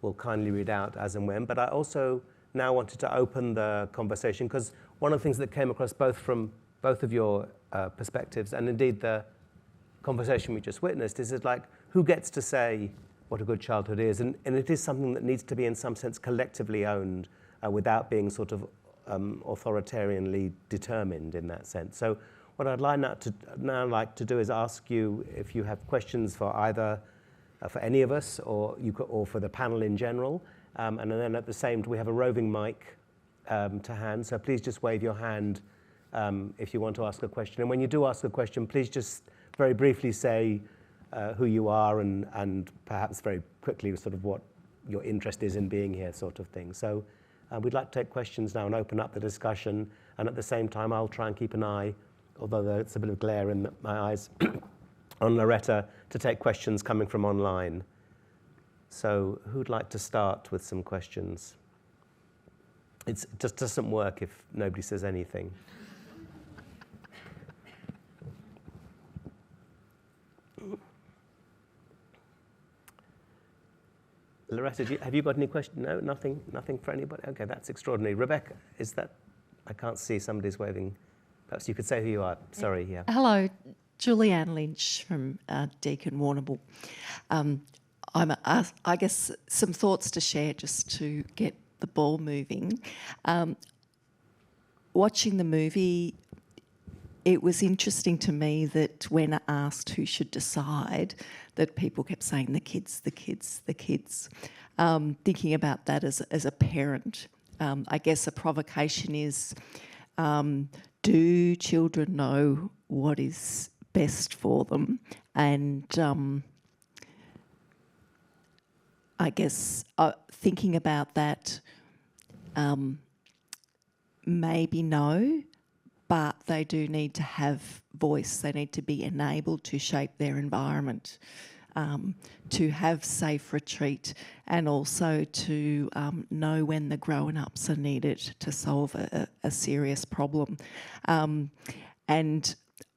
will kindly read out as and when. But I also now wanted to open the conversation, because one of the things that came across from both of your perspectives, and indeed the conversation we just witnessed, is like, who gets to say what a good childhood is? And it is something that needs to be in some sense collectively owned, without being sort of authoritarianly determined in that sense. So what I'd like to do is ask you if you have questions for either for any of us, or for the panel in general. And then at the same time, we have a roving mic to hand, so please just wave your hand if you want to ask a question. And when you do ask a question, please just very briefly say who you are, and perhaps very quickly sort of what your interest is in being here, sort of thing. So we'd like to take questions now and open up the discussion, and at the same time I'll try and keep an eye, although there's a bit of glare in my eyes, on Loretta to take questions coming from online. So who'd like to start with some questions? It just doesn't work if nobody says anything. Loretta, have you got any questions? No, nothing for anybody? Okay, that's extraordinary. Rebecca, I can't see, somebody's waving. Perhaps you could say who you are. Sorry, yeah. Hello, Julianne Lynch from Deakin Warrnambool. I guess some thoughts to share just to get the ball moving. Watching the movie, it was interesting to me that when asked who should decide, that people kept saying the kids, the kids, the kids. Thinking about that as a parent, I guess a provocation is, do children know what is best for them? And I guess thinking about that, maybe no, but they do need to have voice. They need to be enabled to shape their environment, to have safe retreat, and also to know when the grown-ups are needed to solve a serious problem. And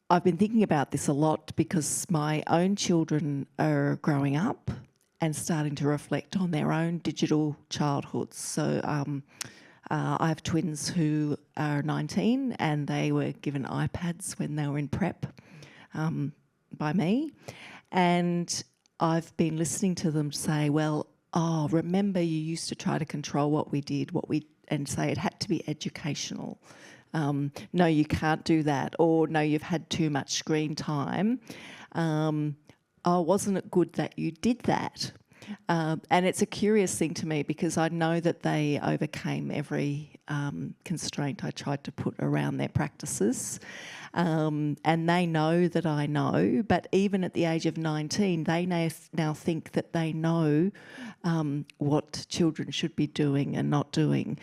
I've been thinking about this a lot because my own children are growing up and starting to reflect on their own digital childhoods. So I have twins who are 19 and they were given iPads when they were in prep by me. And I've been listening to them say, well, oh, remember you used to try to control what we did, and say it had to be educational. No, you can't do that. Or no, you've had too much screen time. Oh, wasn't it good that you did that? And it's a curious thing to me because I know that they overcame every constraint I tried to put around their practices. And they know that I know, but even at the age of 19, they now think that they know what children should be doing and not doing.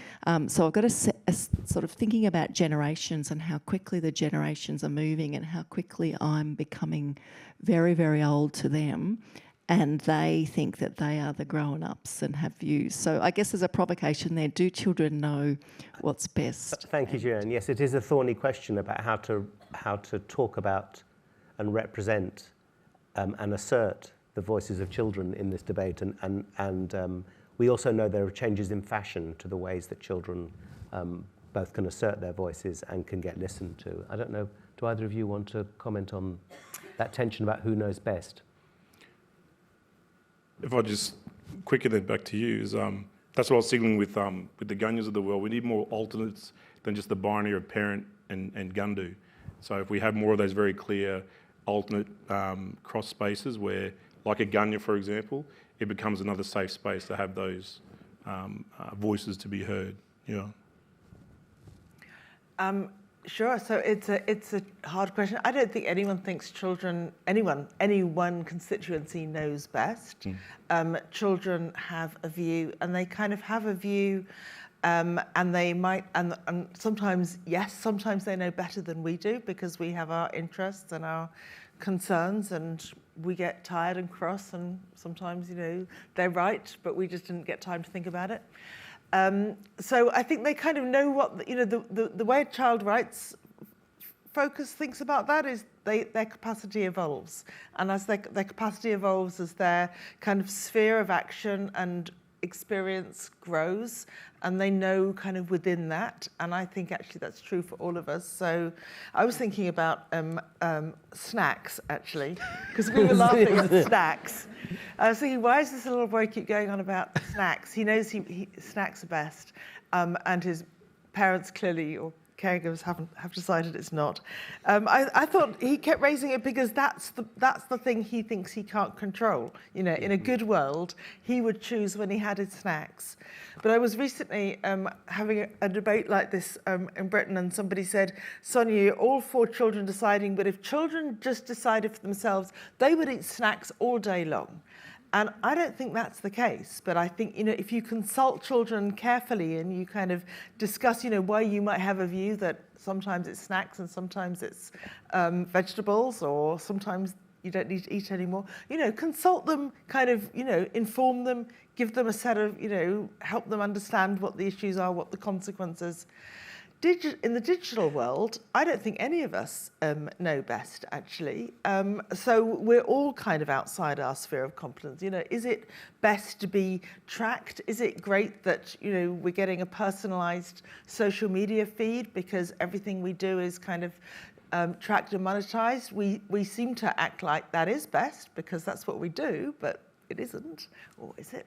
So I've got a sort of thinking about generations and how quickly the generations are moving and how quickly I'm becoming very, very old to them. And they think that they are the grown-ups and have views. So I guess there's a provocation there. Do children know what's best? Thank you, Julian. Yes, it is a thorny question about how to talk about and represent and assert the voices of children in this debate. And we also know there are changes in fashion to the ways that children both can assert their voices and can get listened to. I don't know, do either of you want to comment on that tension about who knows best? If I just quicker then back to you, is that's what I was signaling with the Gunyas of the world. We need more alternates than just the binary of parent and Gundu. So if we have more of those very clear alternate cross spaces where, like a Gunya, for example, it becomes another safe space to have those voices to be heard. Yeah. Sure. So it's a hard question. I don't think anyone thinks any one constituency knows best. Children have a view, and they kind of have a view, and they might, and sometimes yes, sometimes they know better than we do because we have our interests and our concerns, and we get tired and cross, and sometimes they're right, but we just didn't get time to think about it. So I think they kind of know what, the way a child rights focus thinks about that is their capacity evolves. And as their capacity evolves, as their kind of sphere of action and experience grows, and they know kind of within that. And I think actually that's true for all of us. So I was thinking about snacks, actually, because we were laughing at snacks. I was thinking, why does this little boy keep going on about snacks? He knows snacks are best, and his parents clearly, or caregivers have decided it's not. I thought he kept raising it because that's the thing he thinks he can't control. In a good world, he would choose when he had his snacks. But I was recently having a debate like this in Britain, and somebody said, Sonia, you're all for children deciding, but if children just decided for themselves, they would eat snacks all day long. And I don't think that's the case, but I think, if you consult children carefully and you kind of discuss, why you might have a view that sometimes it's snacks and sometimes it's vegetables, or sometimes you don't need to eat anymore, consult them, kind of, inform them, give them a set of, help them understand what the issues are, what the consequences. In the digital world, I don't think any of us know best, actually. So we're all kind of outside our sphere of competence. Is it best to be tracked? Is it great that, we're getting a personalized social media feed because everything we do is kind of tracked and monetized? We seem to act like that is best because that's what we do, but it isn't, or is it?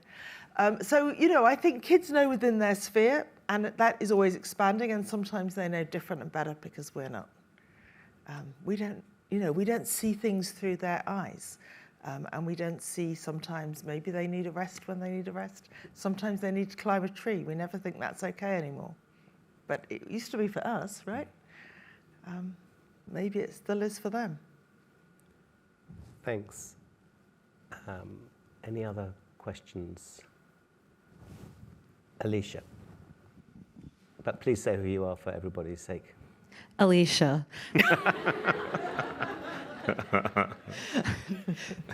So, I think kids know within their sphere, and that is always expanding, and sometimes they know different and better because we're not. We don't see things through their eyes, and we don't see sometimes maybe they need a rest when they need a rest. Sometimes they need to climb a tree. We never think that's okay anymore. But it used to be for us, right? Maybe it still is for them. Thanks. Any other questions? Alicia. But please say who you are for everybody's sake. Alicia.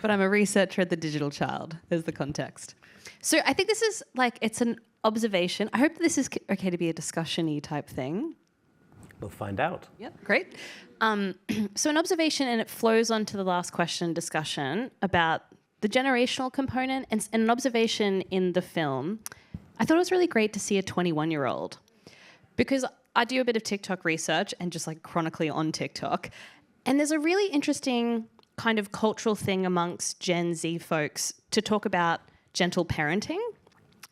But I'm a researcher at the Digital Child, is the context. So I think this is it's an observation. I hope this is okay to be a discussion-y type thing. We'll find out. Yep, great. So an observation, and it flows on to the last question discussion about the generational component, and an observation in the film. I thought it was really great to see a 21-year-old, because I do a bit of TikTok research and just chronically on TikTok, and there's a really interesting kind of cultural thing amongst Gen Z folks to talk about gentle parenting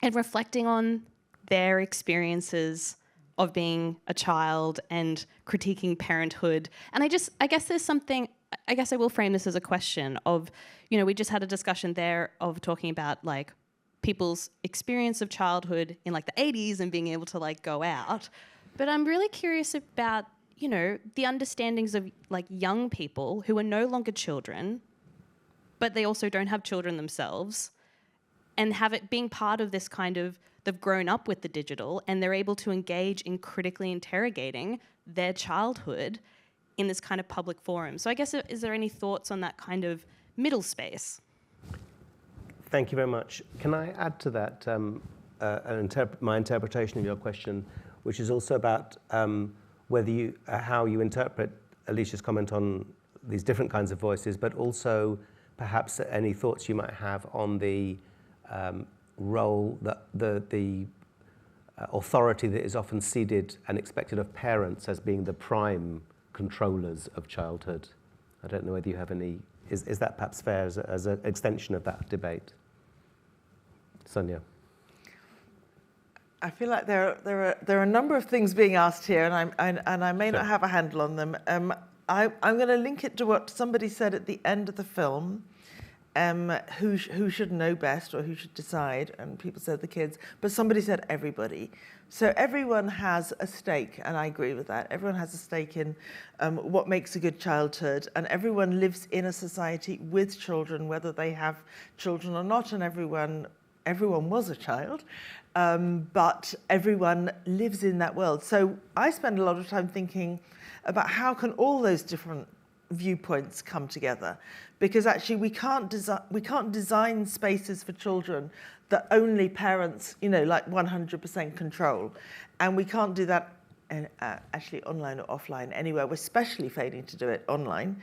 and reflecting on their experiences of being a child and critiquing parenthood. And I guess there's something, I guess I will frame this as a question of, we just had a discussion there of talking about like people's experience of childhood in like the 80s and being able to like go out. But I'm really curious about, the understandings of like young people who are no longer children, but they also don't have children themselves, and have it being part of this kind of, they've grown up with the digital and they're able to engage in critically interrogating their childhood in this kind of public forum. So I guess, is there any thoughts on that kind of middle space? Thank you very much. Can I add to that my interpretation of your question, which is also about how you interpret Alicia's comment on these different kinds of voices, but also perhaps any thoughts you might have on the role that the authority that is often ceded and expected of parents as being the prime controllers of childhood. I don't know whether you have any. Is that perhaps fair as an extension of that debate? Sonia. I feel like there are a number of things being asked here, and I may not have a handle on them. I'm going to link it to what somebody said at the end of the film. Who should know best or who should decide? And people said the kids, but somebody said everybody. So everyone has a stake, and I agree with that. Everyone has a stake in what makes a good childhood, and everyone lives in a society with children, whether they have children or not, and everyone was a child, but everyone lives in that world. So I spend a lot of time thinking about how can all those different viewpoints come together, because actually we can't design spaces for children that only parents, like 100% control, and we can't do that actually online or offline anywhere. We're especially failing to do it online.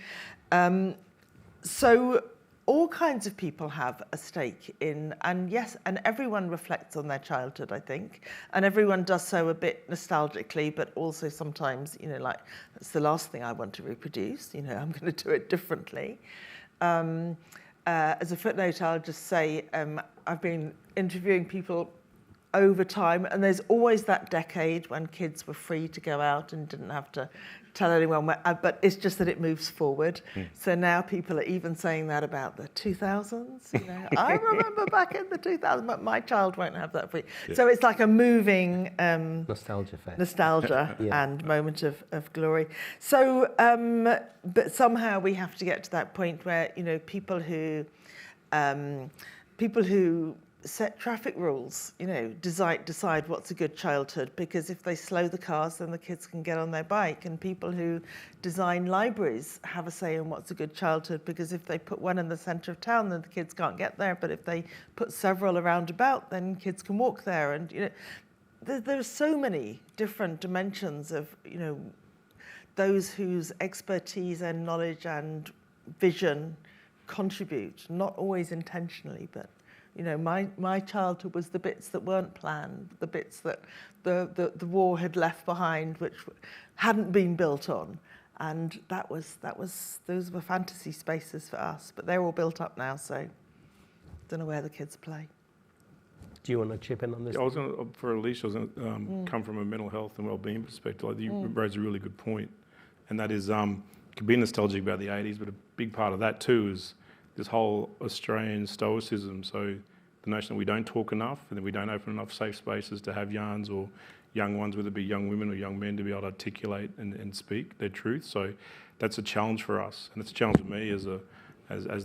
So all kinds of people have a stake in, and yes, and everyone reflects on their childhood, I think, and everyone does so a bit nostalgically, but also sometimes, like, that's the last thing I want to reproduce, I'm going to do it differently. As a footnote, I'll just say I've been interviewing people over time, and there's always that decade when kids were free to go out and didn't have to tell anyone where, but it's just that it moves forward. So now people are even saying that about the 2000s. I remember back in the 2000s, but my child won't have that free. Yeah. So it's like a moving nostalgia yeah. And moment of glory. So, but somehow we have to get to that point where people who set traffic rules, decide what's a good childhood, because if they slow the cars, then the kids can get on their bike. And people who design libraries have a say in what's a good childhood, because if they put one in the centre of town, then the kids can't get there. But if they put several around about, then kids can walk there. And there's so many different dimensions of those whose expertise and knowledge and vision contribute, not always intentionally, but my childhood was the bits that weren't planned, the bits that the war had left behind, which hadn't been built on, and those were fantasy spaces for us. But they're all built up now, so don't know where the kids play. Do you want to chip in on this? Yeah, for Alicia, I was going to come from a mental health and well-being perspective. You raised a really good point, and that is could be nostalgic about the 80s, but a big part of that too is this whole Australian stoicism. So the notion that we don't talk enough and that we don't open enough safe spaces to have yarns or young ones, whether it be young women or young men, to be able to articulate and speak their truth. So that's a challenge for us, and it's a challenge for me as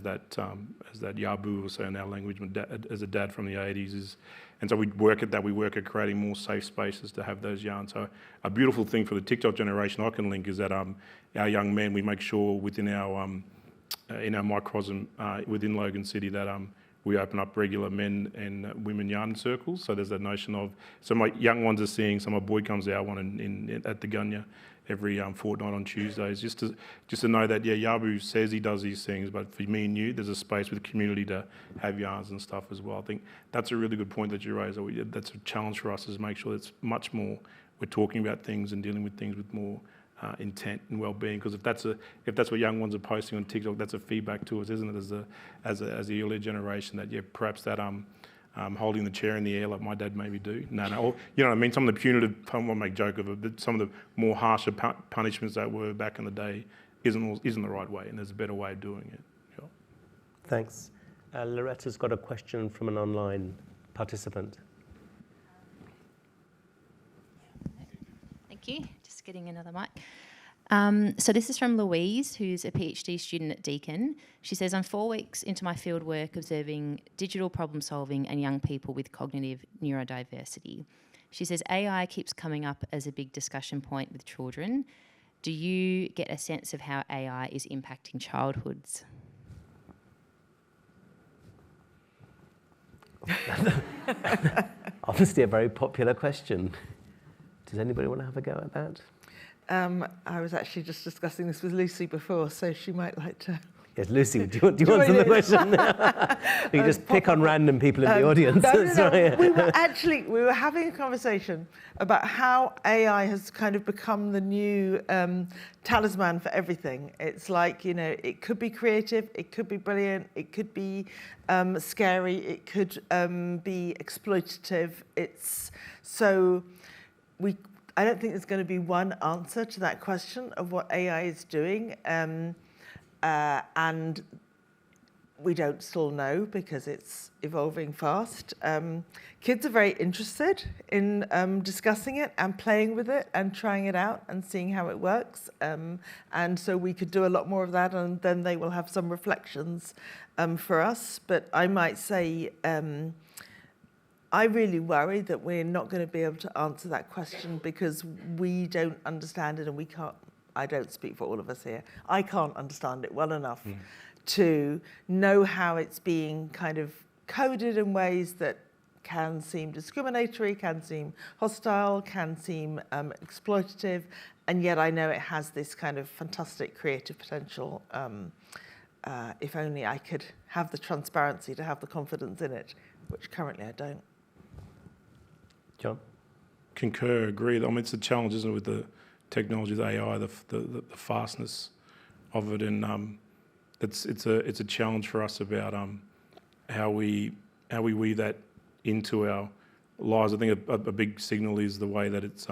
that Yabu will say in our language, as a dad from the 80s. And so we work at that. We work at creating more safe spaces to have those yarns. So a beautiful thing for the TikTok generation I can link is that our young men, we make sure within our microcosm within Logan City that we open up regular men and women yarn circles. So there's that notion of, so my young ones are seeing, so my boy comes out one at the Gunya every fortnight on Tuesdays, just to know that, yeah, Yabu says he does these things, but for me and you, there's a space with the community to have yarns and stuff as well. I think that's a really good point that you raised. That's a challenge for us, is make sure it's much more, we're talking about things and dealing with things with more intent and well-being. Because if that's what young ones are posting on TikTok, that's a feedback to us, isn't it? As the earlier generation, that perhaps that holding the chair in the air like my dad maybe do. No, or, you know what I mean? Some of the punitive, I won't make a joke of it, but some of the more harsher punishments that were back in the day isn't the right way, and there's a better way of doing it. Yeah. Thanks. Loretta's got a question from an online participant. Thank you. Just getting another mic. So this is from Louise, who's a PhD student at Deakin. She says, I'm 4 weeks into my field work observing digital problem solving and young people with cognitive neurodiversity. She says, AI keeps coming up as a big discussion point with children. Do you get a sense of how AI is impacting childhoods? Obviously a very popular question. Does anybody want to have a go at that? I was actually just discussing this with Lucy before, so she might like to... Yes, Lucy, do you want to answer the question? You can just pick on random people in the audience. No. We were having a conversation about how AI has kind of become the new talisman for everything. It's like, you know, it could be creative, it could be brilliant, it could be scary, it could be exploitative. I don't think there's going to be one answer to that question of what AI is doing. And we don't still know because it's evolving fast. Kids are very interested in discussing it and playing with it and trying it out and seeing how it works. And so we could do a lot more of that, and then they will have some reflections for us. But I might say, I really worry that we're not going to be able to answer that question because we don't understand it, and we can't. I don't speak for all of us here. I can't understand it well enough to know how it's being kind of coded in ways that can seem discriminatory, can seem hostile, can seem exploitative, and yet I know it has this kind of fantastic creative potential. If only I could have the transparency to have the confidence in it, which currently I don't. John? Concur, agree. I mean, it's a challenge, isn't it, with the technology, the AI, the fastness of it, and it's a challenge for us about how we weave that into our lives. I think a big signal is the way that it's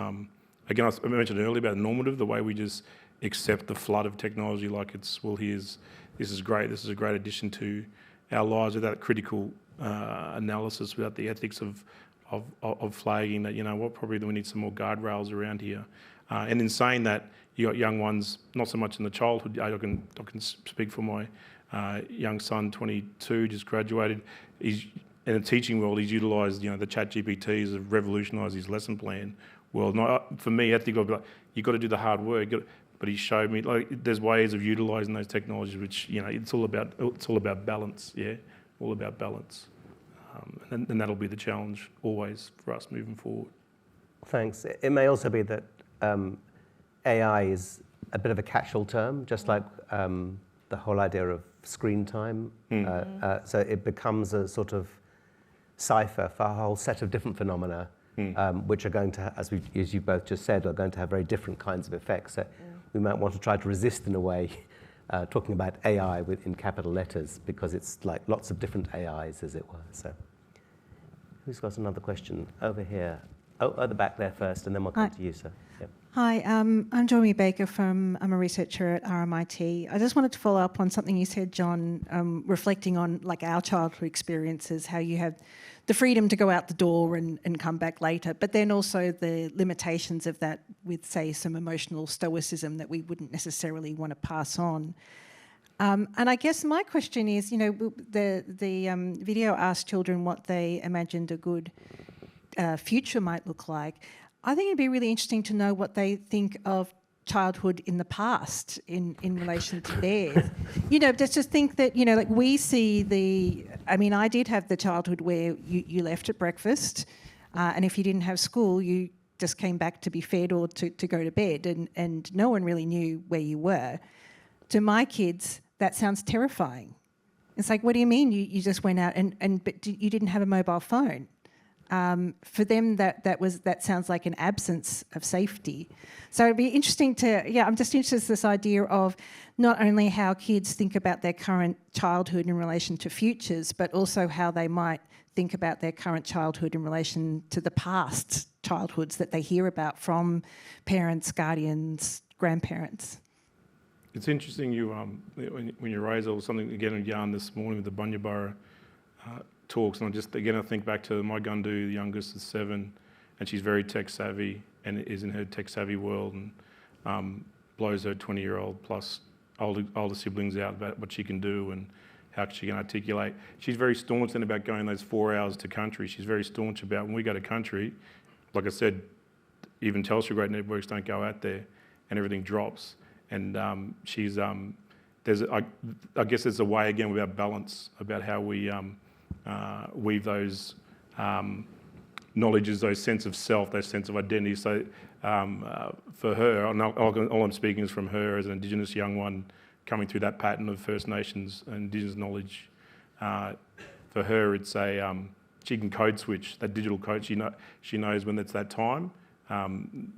again, I mentioned earlier about normative, the way we just accept the flood of technology like it's, this is great, this is a great addition to our lives, without critical analysis, without the ethics of flagging that, you know what, probably we need some more guardrails around here. And in saying that, you got young ones, not so much in the childhood. I can speak for my young son, 22, just graduated. He's in a teaching world. He's utilised, the ChatGPTs have revolutionised his lesson plan world. For me, I think I'd be like, you've got to do the hard work. But he showed me there's ways of utilising those technologies, which it's all about balance. Yeah, all about balance. And that'll be the challenge always for us moving forward. Thanks. It may also be that AI is a bit of a catch-all term, just like the whole idea of screen time. So it becomes a sort of cipher for a whole set of different phenomena, which are going to, as you both just said, are going to have very different kinds of effects. So we might want to try to resist, in a way, talking about AI in capital letters, because it's like lots of different AIs, as it were. So who's got another question? Over here. Oh, at the back there first, and then we'll come to you, sir. Yep. Hi, I'm Joey Baker I'm a researcher at RMIT. I just wanted to follow up on something you said, John, reflecting on our childhood experiences, how you have the freedom to go out the door and come back later, but then also the limitations of that with, say, some emotional stoicism that we wouldn't necessarily want to pass on. And I guess my question is, the video asked children what they imagined a good future might look like. I think it'd be really interesting to know what they think of childhood in the past in relation to theirs. Just think that, we see I did have the childhood where you left at breakfast, and if you didn't have school, you just came back to be fed or to go to bed, and no one really knew where you were. To my kids, that sounds terrifying. It's like, what do you mean you just went out but you didn't have a mobile phone? for them that sounds like an absence of safety. So it'd be interesting I'm just interested in this idea of not only how kids think about their current childhood in relation to futures, but also how they might think about their current childhood in relation to the past childhoods that they hear about from parents, guardians, grandparents. It's interesting when you raise all something again and yarn this morning with the Bunyabara talks, and I think back to my Gundu, the youngest is 7, and she's very tech savvy and is in her tech savvy world, and blows her 20-year-old plus older siblings out about what she can do and how she can articulate. She's very staunch then about going those 4 hours to country. She's very staunch about when we go to country, like I said, even Telstra great networks don't go out there and everything drops. And she's, I guess there's a way again about balance, about how we weave those knowledges, those sense of self, those sense of identity. So for her, all I'm speaking is from her as an Indigenous young one, coming through that pattern of First Nations and Indigenous knowledge. For her, it's she can code switch, that digital code. She knows when it's that time.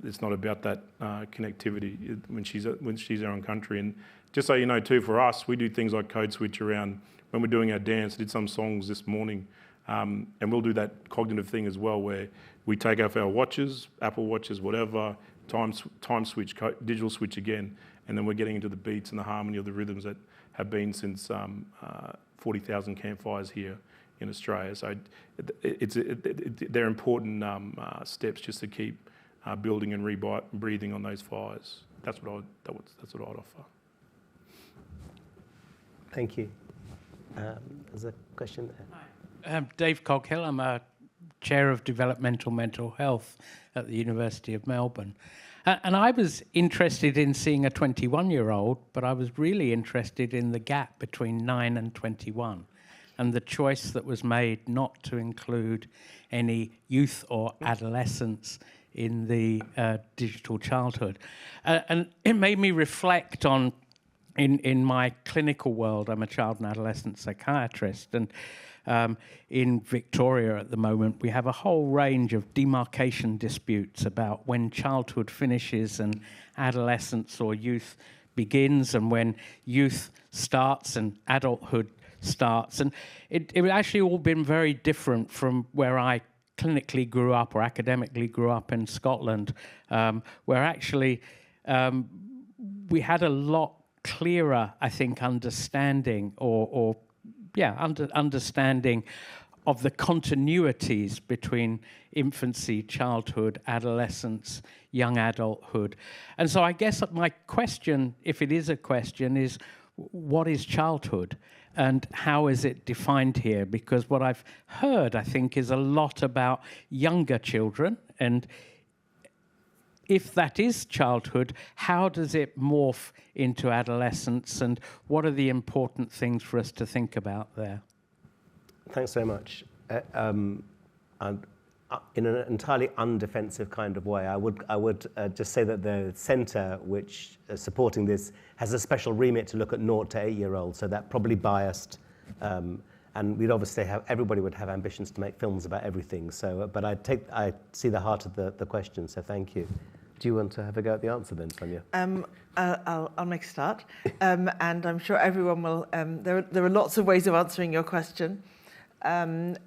It's not about that connectivity when she's on country. And just so you know too, for us, we do things like code switch around when we're doing our dance. I did some songs this morning, and we'll do that cognitive thing as well, where we take off our watches, Apple Watches, whatever, time switch, digital switch again, and then we're getting into the beats and the harmony of the rhythms that have been since 40,000 campfires here in Australia. So they're important steps just to keep building and breathing on those fires. That's what I'd offer. Thank you. There's a question there. Dave Coghill. I'm a Chair of Developmental Mental Health at the University of Melbourne. And I was interested in seeing a 21-year-old, but I was really interested in the gap between 9 and 21 and the choice that was made not to include any youth or adolescence in the digital childhood. And it made me reflect on, in my clinical world, I'm a child and adolescent psychiatrist, and in Victoria at the moment, we have a whole range of demarcation disputes about when childhood finishes and adolescence or youth begins, and when youth starts and adulthood starts. And it actually all been very different from where I clinically grew up or academically grew up in Scotland, where actually we had a lot clearer, I think, understanding understanding of the continuities between infancy, childhood, adolescence, young adulthood. And so I guess my question, if it is a question, is what is childhood and how is it defined here? Because what I've heard, I think, is a lot about younger children, and if that is childhood, how does it morph into adolescence, and what are the important things for us to think about there? Thanks very much. In an entirely undefensive kind of way, I would just say that the centre which is supporting this has a special remit to look at 0 to 8-year-olds, so that probably biased. And we'd obviously everybody would have ambitions to make films about everything. So, but I see the heart of the question. So thank you. Do you want to have a go at the answer then, Sonia? I'll make a start, and I'm sure everyone will. There are lots of ways of answering your question, probably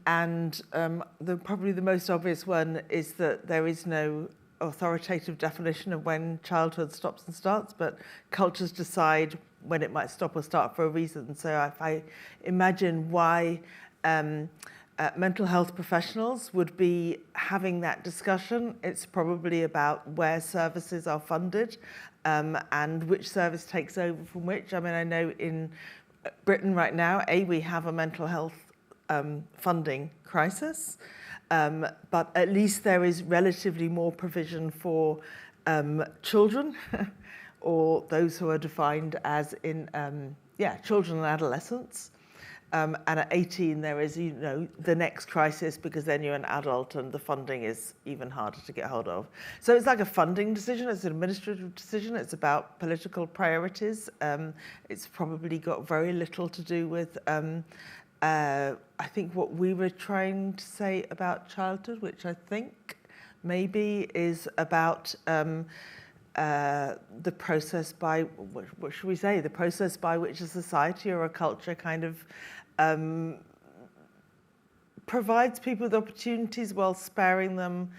the most obvious one is that there is no authoritative definition of when childhood stops and starts, but cultures decide when it might stop or start for a reason. So if I imagine why mental health professionals would be having that discussion, it's probably about where services are funded and which service takes over from which. I mean, I know in Britain right now, we have a mental health funding crisis, but at least there is relatively more provision for children or those who are defined as in, children and adolescents. And at 18, there is, the next crisis, because then you're an adult and the funding is even harder to get hold of. So it's like a funding decision, it's an administrative decision, it's about political priorities. It's probably got very little to do with I think what we were trying to say about childhood, which I think maybe is about the process by, what should we say, the process by which a society or a culture kind of provides people with opportunities while sparing them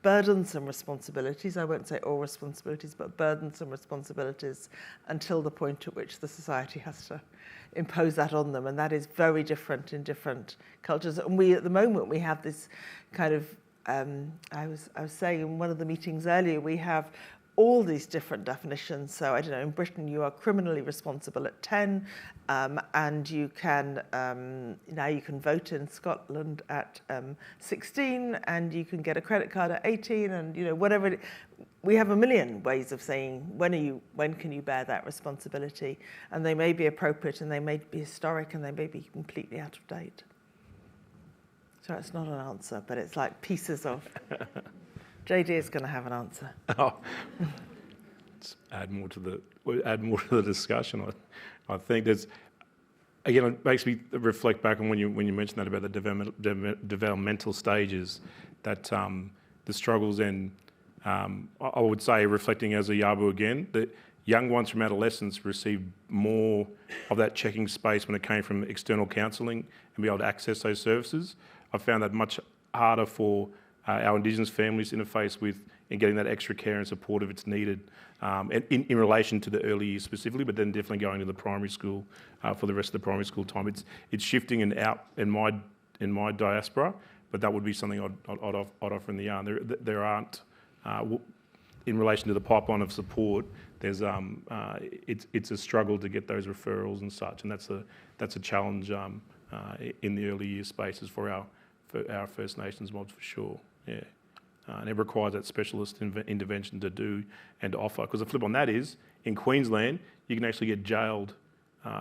burdensome responsibilities. I won't say all responsibilities, but burdensome responsibilities until the point at which the society has to impose that on them. And that is very different in different cultures. And we, at the moment, we have this kind of, I was saying in one of the meetings earlier, we have all these different definitions. So I don't know, in Britain you are criminally responsible at 10, and you can, now you can vote in Scotland at 16, and you can get a credit card at 18, and you know, whatever. We have a million ways of saying when can you bear that responsibility, and they may be appropriate, and they may be historic, and they may be completely out of date. So it's not an answer, but it's like pieces of. JD is going to have an answer. Oh. Let's add more to the discussion. I think there's, again, it makes me reflect back on when you mentioned that about the developmental stages, that the struggles and I would say, reflecting as a Yabu again, that young ones from adolescence received more of that checking space when it came from external counselling and be able to access those services. I found that much harder for our Indigenous families to interface with and getting that extra care and support if it's needed, and in relation to the early years specifically, but then definitely going to the primary school for the rest of the primary school time. It's shifting and out in my diaspora, but that would be something I'd offer in the yarn. There aren't, in relation to the pipeline of support, there's it's a struggle to get those referrals and such, and that's a challenge in the early years spaces for our First Nations mobs for sure. Yeah, and it requires that specialist intervention to do and to offer. Because the flip on that is, in Queensland, you can actually get jailed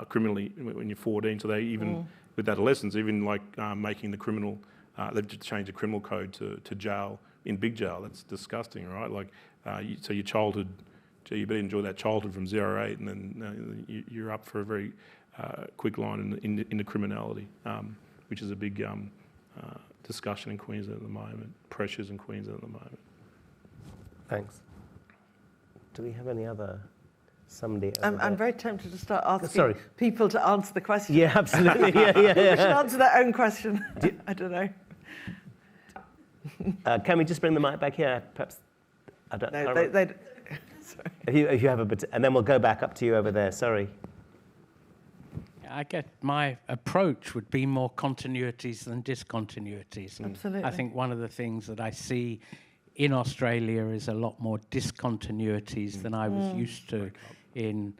criminally when you're 14. So they even, with adolescents, even like making the criminal, they've just changed the criminal code to jail, in big jail. That's disgusting, right? Like, so your childhood, you better enjoy that childhood from 0 to 8, and then you're up for a very quick line into criminality, which is a big discussion in Queensland at the moment, pressures in Queensland at the moment. Thanks. Do we have any other somebody? I'm very tempted to start asking people to answer the question. Yeah, absolutely. Yeah. We should answer their own question. I don't know. Can we just bring the mic back here? Perhaps. I don't know. No, sorry. If you have a bit, and then we'll go back up to you over there. Sorry. I get my approach would be more continuities than discontinuities. Absolutely. I think one of the things that I see in Australia is a lot more discontinuities than I was used to in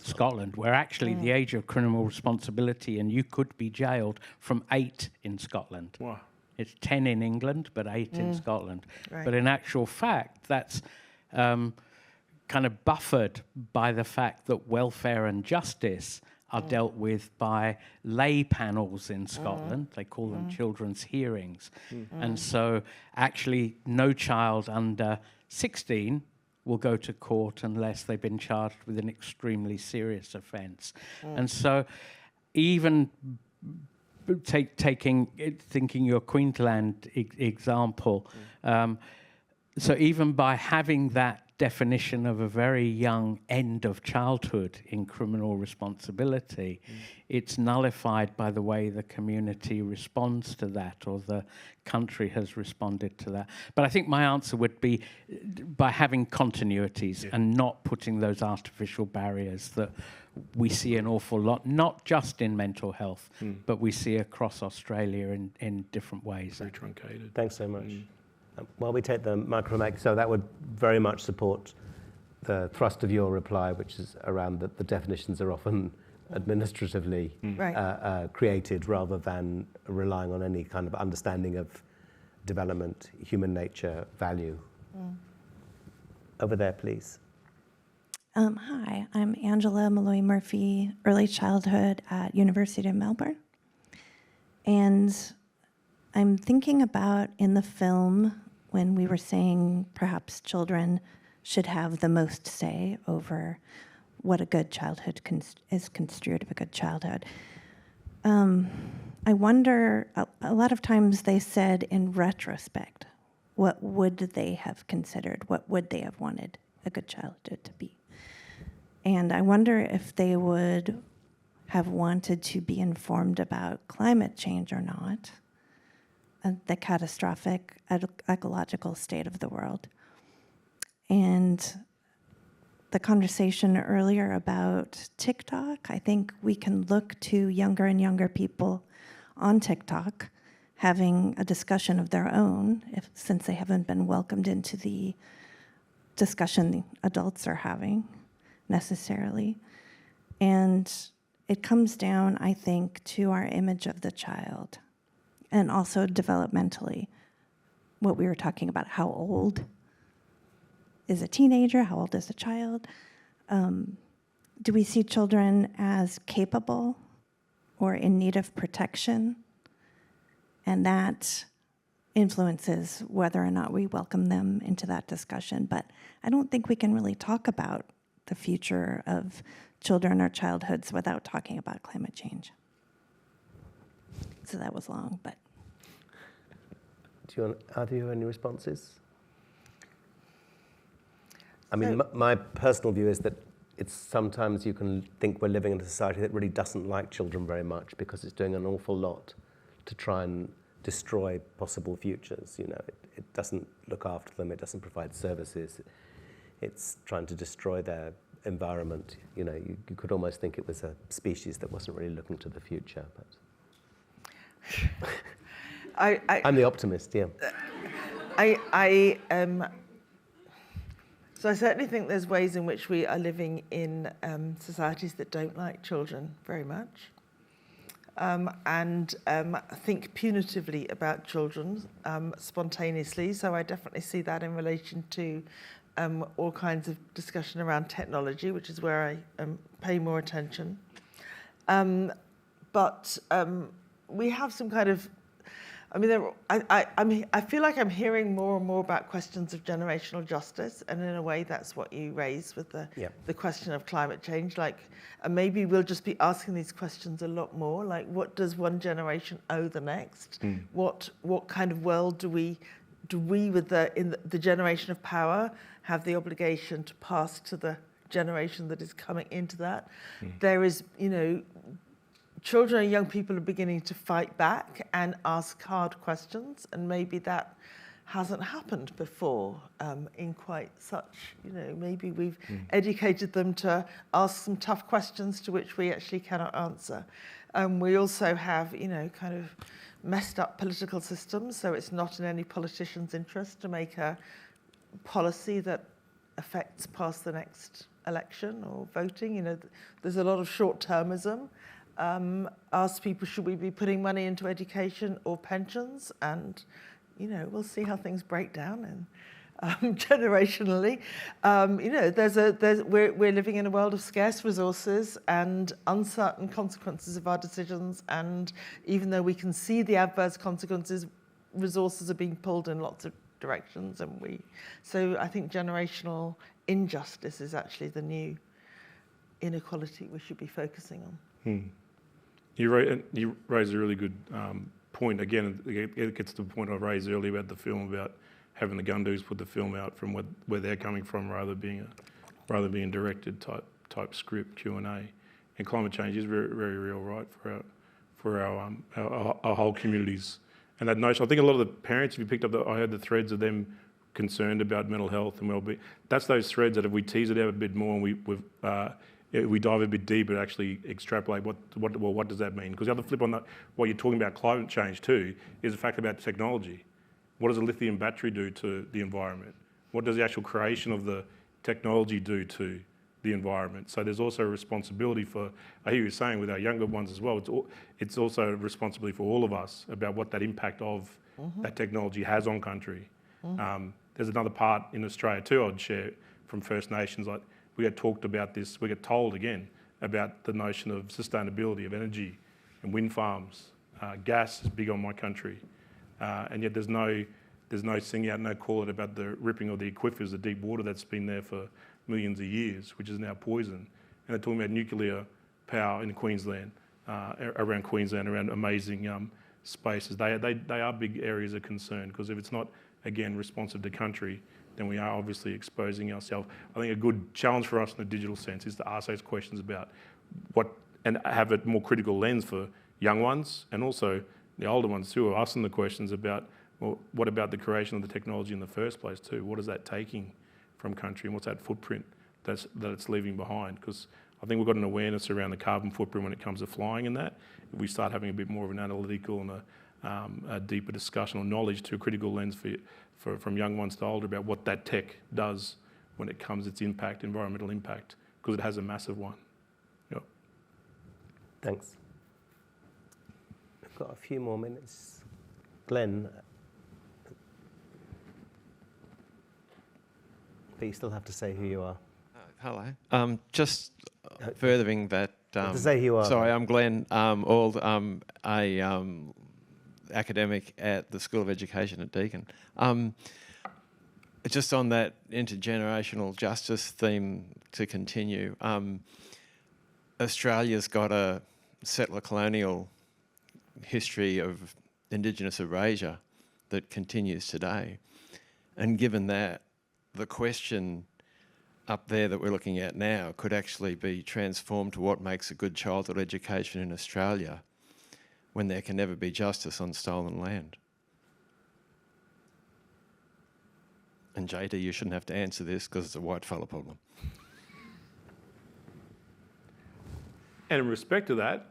Scotland, where actually the age of criminal responsibility, and you could be jailed from 8 in Scotland. Wow. It's 10 in England, but 8 in Scotland. Right. But in actual fact, that's kind of buffered by the fact that welfare and justice are dealt with by lay panels in Scotland. They call them children's hearings. And so actually no child under 16 will go to court unless they've been charged with an extremely serious offence. And so even thinking your Queensland example, so even by having that definition of a very young end of childhood in criminal responsibility, it's nullified by the way the community responds to that, or the country has responded to that. But I think my answer would be by having continuities and not putting those artificial barriers that we see an awful lot, not just in mental health, but we see across Australia in different ways. Very truncated. Thanks so much. While we take the microphone, so that would very much support the thrust of your reply, which is around that the definitions are often administratively created rather than relying on any kind of understanding of development, human nature, value. Over there, please. Hi, I'm Angela Malloy Murphy, early childhood at University of Melbourne. And I'm thinking about in the film when we were saying perhaps children should have the most say over what a good childhood is construed of a good childhood. I wonder, a lot of times they said in retrospect, what would they have considered? What would they have wanted a good childhood to be? And I wonder if they would have wanted to be informed about climate change or not, the catastrophic ecological state of the world. And the conversation earlier about TikTok, I think we can look to younger and younger people on TikTok having a discussion of their own, since they haven't been welcomed into the discussion the adults are having necessarily. And it comes down, I think, to our image of the child, and also developmentally, what we were talking about, how old is a teenager, how old is a child? Do we see children as capable or in need of protection? And that influences whether or not we welcome them into that discussion. But I don't think we can really talk about the future of children or childhoods without talking about climate change. So that was long, but. Are there any responses? I mean, my personal view is that it's sometimes you can think we're living in a society that really doesn't like children very much because it's doing an awful lot to try and destroy possible futures. You know, it doesn't look after them, it doesn't provide services, it's trying to destroy their environment. You know, you could almost think it was a species that wasn't really looking to the future. But I'm the optimist, yeah. So I certainly think there's ways in which we are living in societies that don't like children very much, and think punitively about children spontaneously. So I definitely see that in relation to all kinds of discussion around technology, which is where I pay more attention. But we have some kind of, I mean, I feel like I'm hearing more and more about questions of generational justice, and in a way that's what you raise with the question of climate change. Like, maybe we'll just be asking these questions a lot more, like what does one generation owe the next? What kind of world do we with the generation of power have the obligation to pass to the generation that is coming into that? There is, you know, children and young people are beginning to fight back and ask hard questions, and maybe that hasn't happened before in quite such, you know, maybe we've educated them to ask some tough questions to which we actually cannot answer. We also have, you know, kind of messed up political systems, so it's not in any politician's interest to make a policy that affects past the next election or voting. You know, there's a lot of short-termism. Ask people, should we be putting money into education or pensions? And, you know, we'll see how things break down and generationally. You know, we're living in a world of scarce resources and uncertain consequences of our decisions. And even though we can see the adverse consequences, resources are being pulled in lots of directions. So I think generational injustice is actually the new inequality we should be focusing on. You raise a really good point. Again, it gets to the point I raised earlier about the film, about having the Gundus put the film out from where they're coming from, rather being directed type script Q&A. And climate change is very, very real, right, for our whole communities. And that notion, I think a lot of the parents, if you picked up, I heard the threads of them concerned about mental health and well-being. That's those threads that if we tease it out a bit more and we dive a bit deeper to actually extrapolate what does that mean? Because the other flip on that, what you're talking about climate change too, is the fact about technology. What does a lithium battery do to the environment? What does the actual creation of the technology do to the environment? So there's also a responsibility for, I hear you saying with our younger ones as well, it's also a responsibility for all of us about what that impact of that technology has on country. There's another part in Australia too I'd share from First Nations, like we get talked about this, we get told again about the notion of sustainability of energy and wind farms. Gas is big on my country, and yet there's no sing out, no call out about the ripping of the aquifers, the deep water that's been there for millions of years, which is now poison. And they're talking about nuclear power in Queensland, around Queensland, around amazing spaces. They are big areas of concern, because if it's not, again, responsive to country, then we are obviously exposing ourselves. I think a good challenge for us in the digital sense is to ask those questions about what, and have a more critical lens for young ones, and also the older ones too, are asking the questions about, well, what about the creation of the technology in the first place too? What is that taking from country, and what's that footprint that it's leaving behind? Because I think we've got an awareness around the carbon footprint when it comes to flying and that. If we start having a bit more of an analytical and a deeper discussion or knowledge to a critical lens from young ones to older about what that tech does when it comes to its impact, environmental impact, because it has a massive one. Yep. Thanks. We've got a few more minutes. Glenn, but you still have to say who you are. Hello. Just furthering that. To say who you are. Sorry, I'm Glenn Auld. I'm a academic at the School of Education at Deakin. Just on that intergenerational justice theme to continue, Australia's got a settler colonial history of Indigenous erasure that continues today. And given that, the question up there that we're looking at now could actually be transformed to what makes a good childhood education in Australia when there can never be justice on stolen land. And JD, you shouldn't have to answer this because it's a white fella problem. And in respect to that,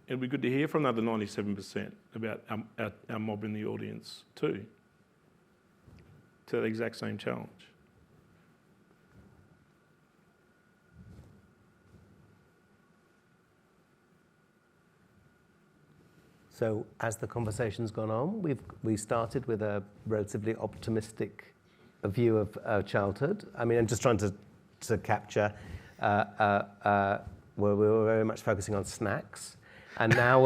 it'd be good to hear from the other 97% about our mob in the audience too, to that exact same challenge. So as the conversation's gone on, we started with a relatively optimistic view of childhood. I mean, I'm just trying to capture where we were very much focusing on snacks, and now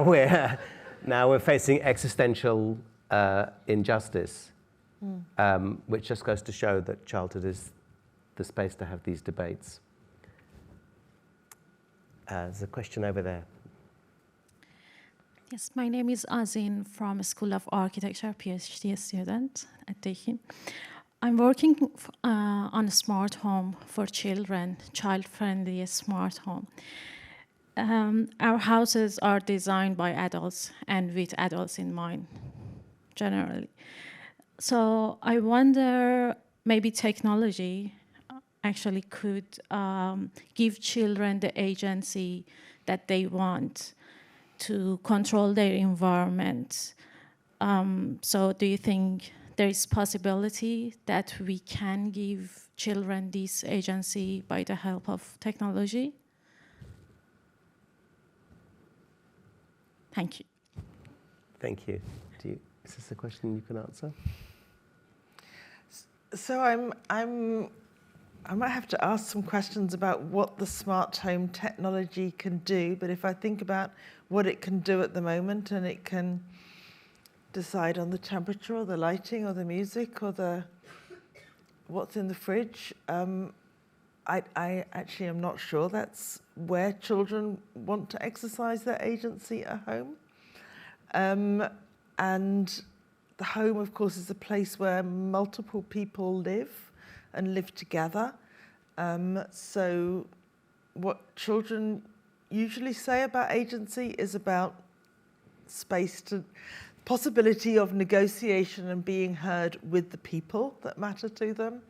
we're facing existential injustice, which just goes to show that childhood is the space to have these debates. There's a question over there. Yes, my name is Azin from School of Architecture, PhD student at Deakin. I'm working on a smart home for children, child-friendly smart home. Our houses are designed by adults and with adults in mind, generally. So I wonder, maybe technology actually could give children the agency that they want to control their environment. So do you think there is possibility that we can give children this agency by the help of technology? Thank you. Thank you. Is this a question you can answer? So I might have to ask some questions about what the smart home technology can do, but if I think about what it can do at the moment, and it can decide on the temperature or the lighting or the music or what's in the fridge, I actually am not sure that's where children want to exercise their agency at home. And the home, of course, is a place where multiple people live and live together. So what children usually say about agency is about space to possibility of negotiation and being heard with the people that matter to them.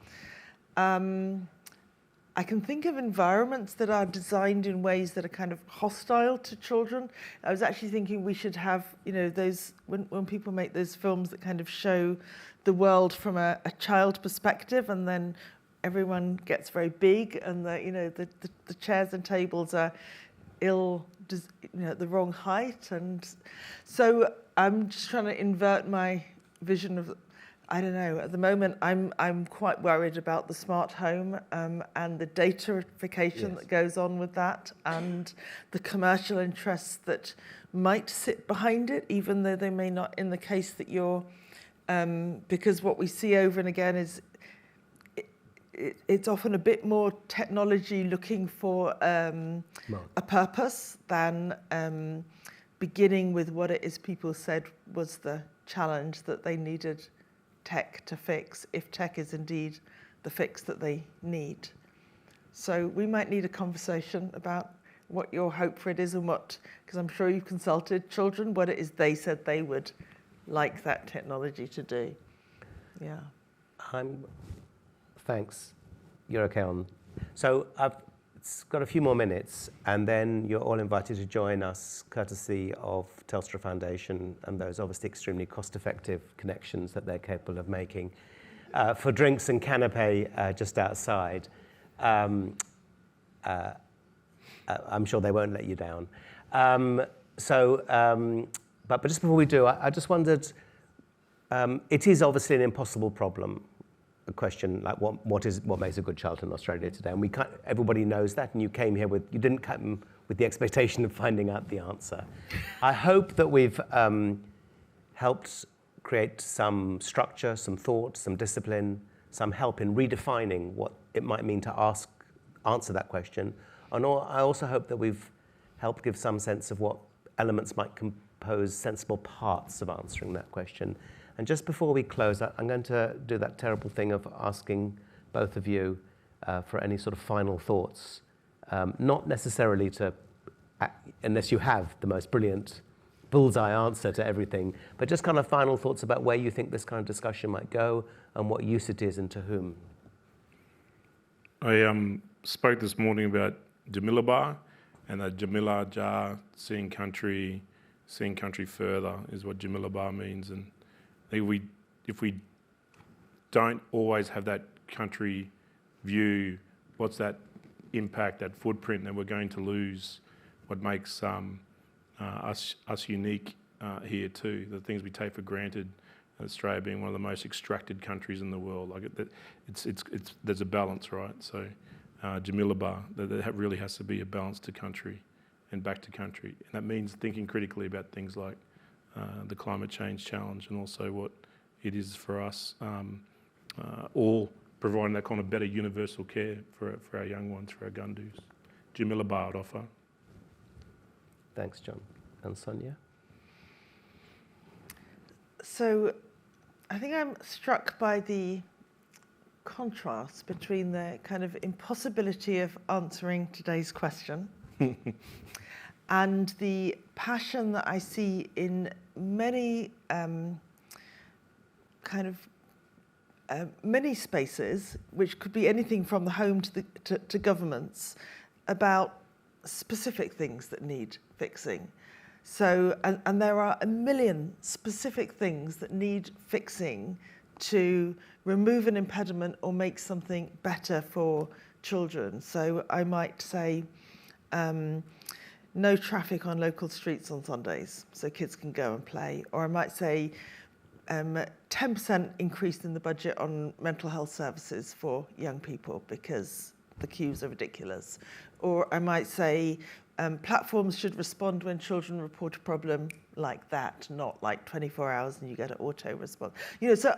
I can think of environments that are designed in ways that are kind of hostile to children. I was actually thinking we should have, those, when people make those films that kind of show the world from a child perspective, and then everyone gets very big, and the chairs and tables are the wrong height. And so I'm just trying to invert my vision of, I don't know, at the moment I'm quite worried about the smart home and the dataification that goes on with that, and the commercial interests that might sit behind it, even though they may not, in the case that you're, because what we see over and again is it's often a bit more technology looking for a purpose than beginning with what it is people said was the challenge that they needed tech to fix, if tech is indeed the fix that they need. So we might need a conversation about what your hope for it is and what, because I'm sure you've consulted children, what it is they said they would like that technology to do. Yeah. Thanks. You're okay on. So I've got a few more minutes, and then you're all invited to join us, courtesy of Telstra Foundation and those obviously extremely cost-effective connections that they're capable of making, for drinks and canapé just outside. I'm sure they won't let you down. But just before we do, I just wondered, it is obviously an impossible problem, a question like what makes a good child in Australia today, and everybody knows that, and you came here you didn't come with the expectation of finding out the answer. I hope that we've helped create some structure, some thought, some discipline, some help in redefining what it might mean to answer that question, and I also hope that we've helped give some sense of what elements might compose sensible parts of answering that question. And just before we close, I'm going to do that terrible thing of asking both of you for any sort of final thoughts. Not necessarily unless you have the most brilliant bullseye answer to everything, but just kind of final thoughts about where you think this kind of discussion might go and what use it is and to whom. I spoke this morning about Jamilaba, and that Jamila Jar, seeing country further, is what Jamilaba means. And if we don't always have that country view, what's that impact, that footprint that we're going to lose? What makes us unique here too? The things we take for granted. Australia being one of the most extracted countries in the world, there's a balance, right? So Jamilaba, that really has to be a balance to country and back to country, and that means thinking critically about things like the climate change challenge, and also what it is for us, all providing that kind of better universal care for our young ones, for our gundus. Jamilaba would offer. Thanks, John. And Sonia? So I think I'm struck by the contrast between the kind of impossibility of answering today's question and the passion that I see in many many spaces, which could be anything from the home to governments, about specific things that need fixing. So, and there are a million specific things that need fixing to remove an impediment or make something better for children. So I might say no traffic on local streets on Sundays so kids can go and play. Or I might say 10% increase in the budget on mental health services for young people because the queues are ridiculous. Or I might say platforms should respond when children report a problem like that, not like 24 hours and you get an auto response. So,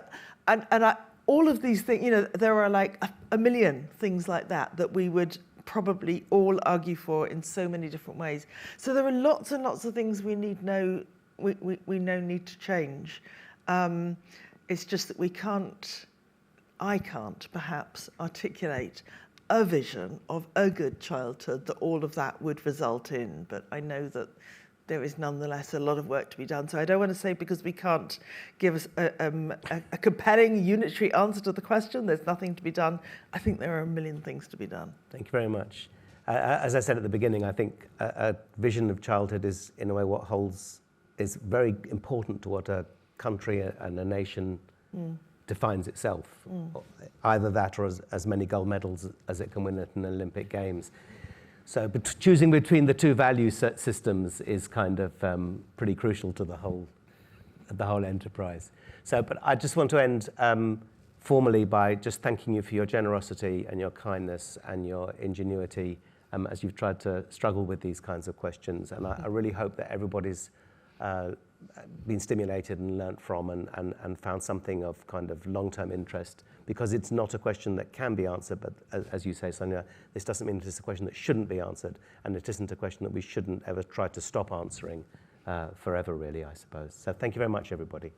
all of these things, there are like a million things like that we would probably all argue for in so many different ways. So there are lots and lots of things we know need to change. It's just that I can't perhaps articulate a vision of a good childhood that all of that would result in, but I know that there is nonetheless a lot of work to be done. So I don't want to say because we can't give us a compelling unitary answer to the question, there's nothing to be done. I think there are a million things to be done. Thank you very much. As I said at the beginning, I think a vision of childhood is, in a way, is very important to what a country and a nation defines itself. Either that or as many gold medals as it can win at an Olympic Games. So choosing between the two value systems is kind of pretty crucial to the whole enterprise. So, but I just want to end formally by just thanking you for your generosity and your kindness and your ingenuity as you've tried to struggle with these kinds of questions. And I really hope that everybody's been stimulated and learnt from and found something of kind of long-term interest, because it's not a question that can be answered, but as you say, Sonia, this doesn't mean it's a question that shouldn't be answered, and it isn't a question that we shouldn't ever try to stop answering forever, really, I suppose. So thank you very much, everybody.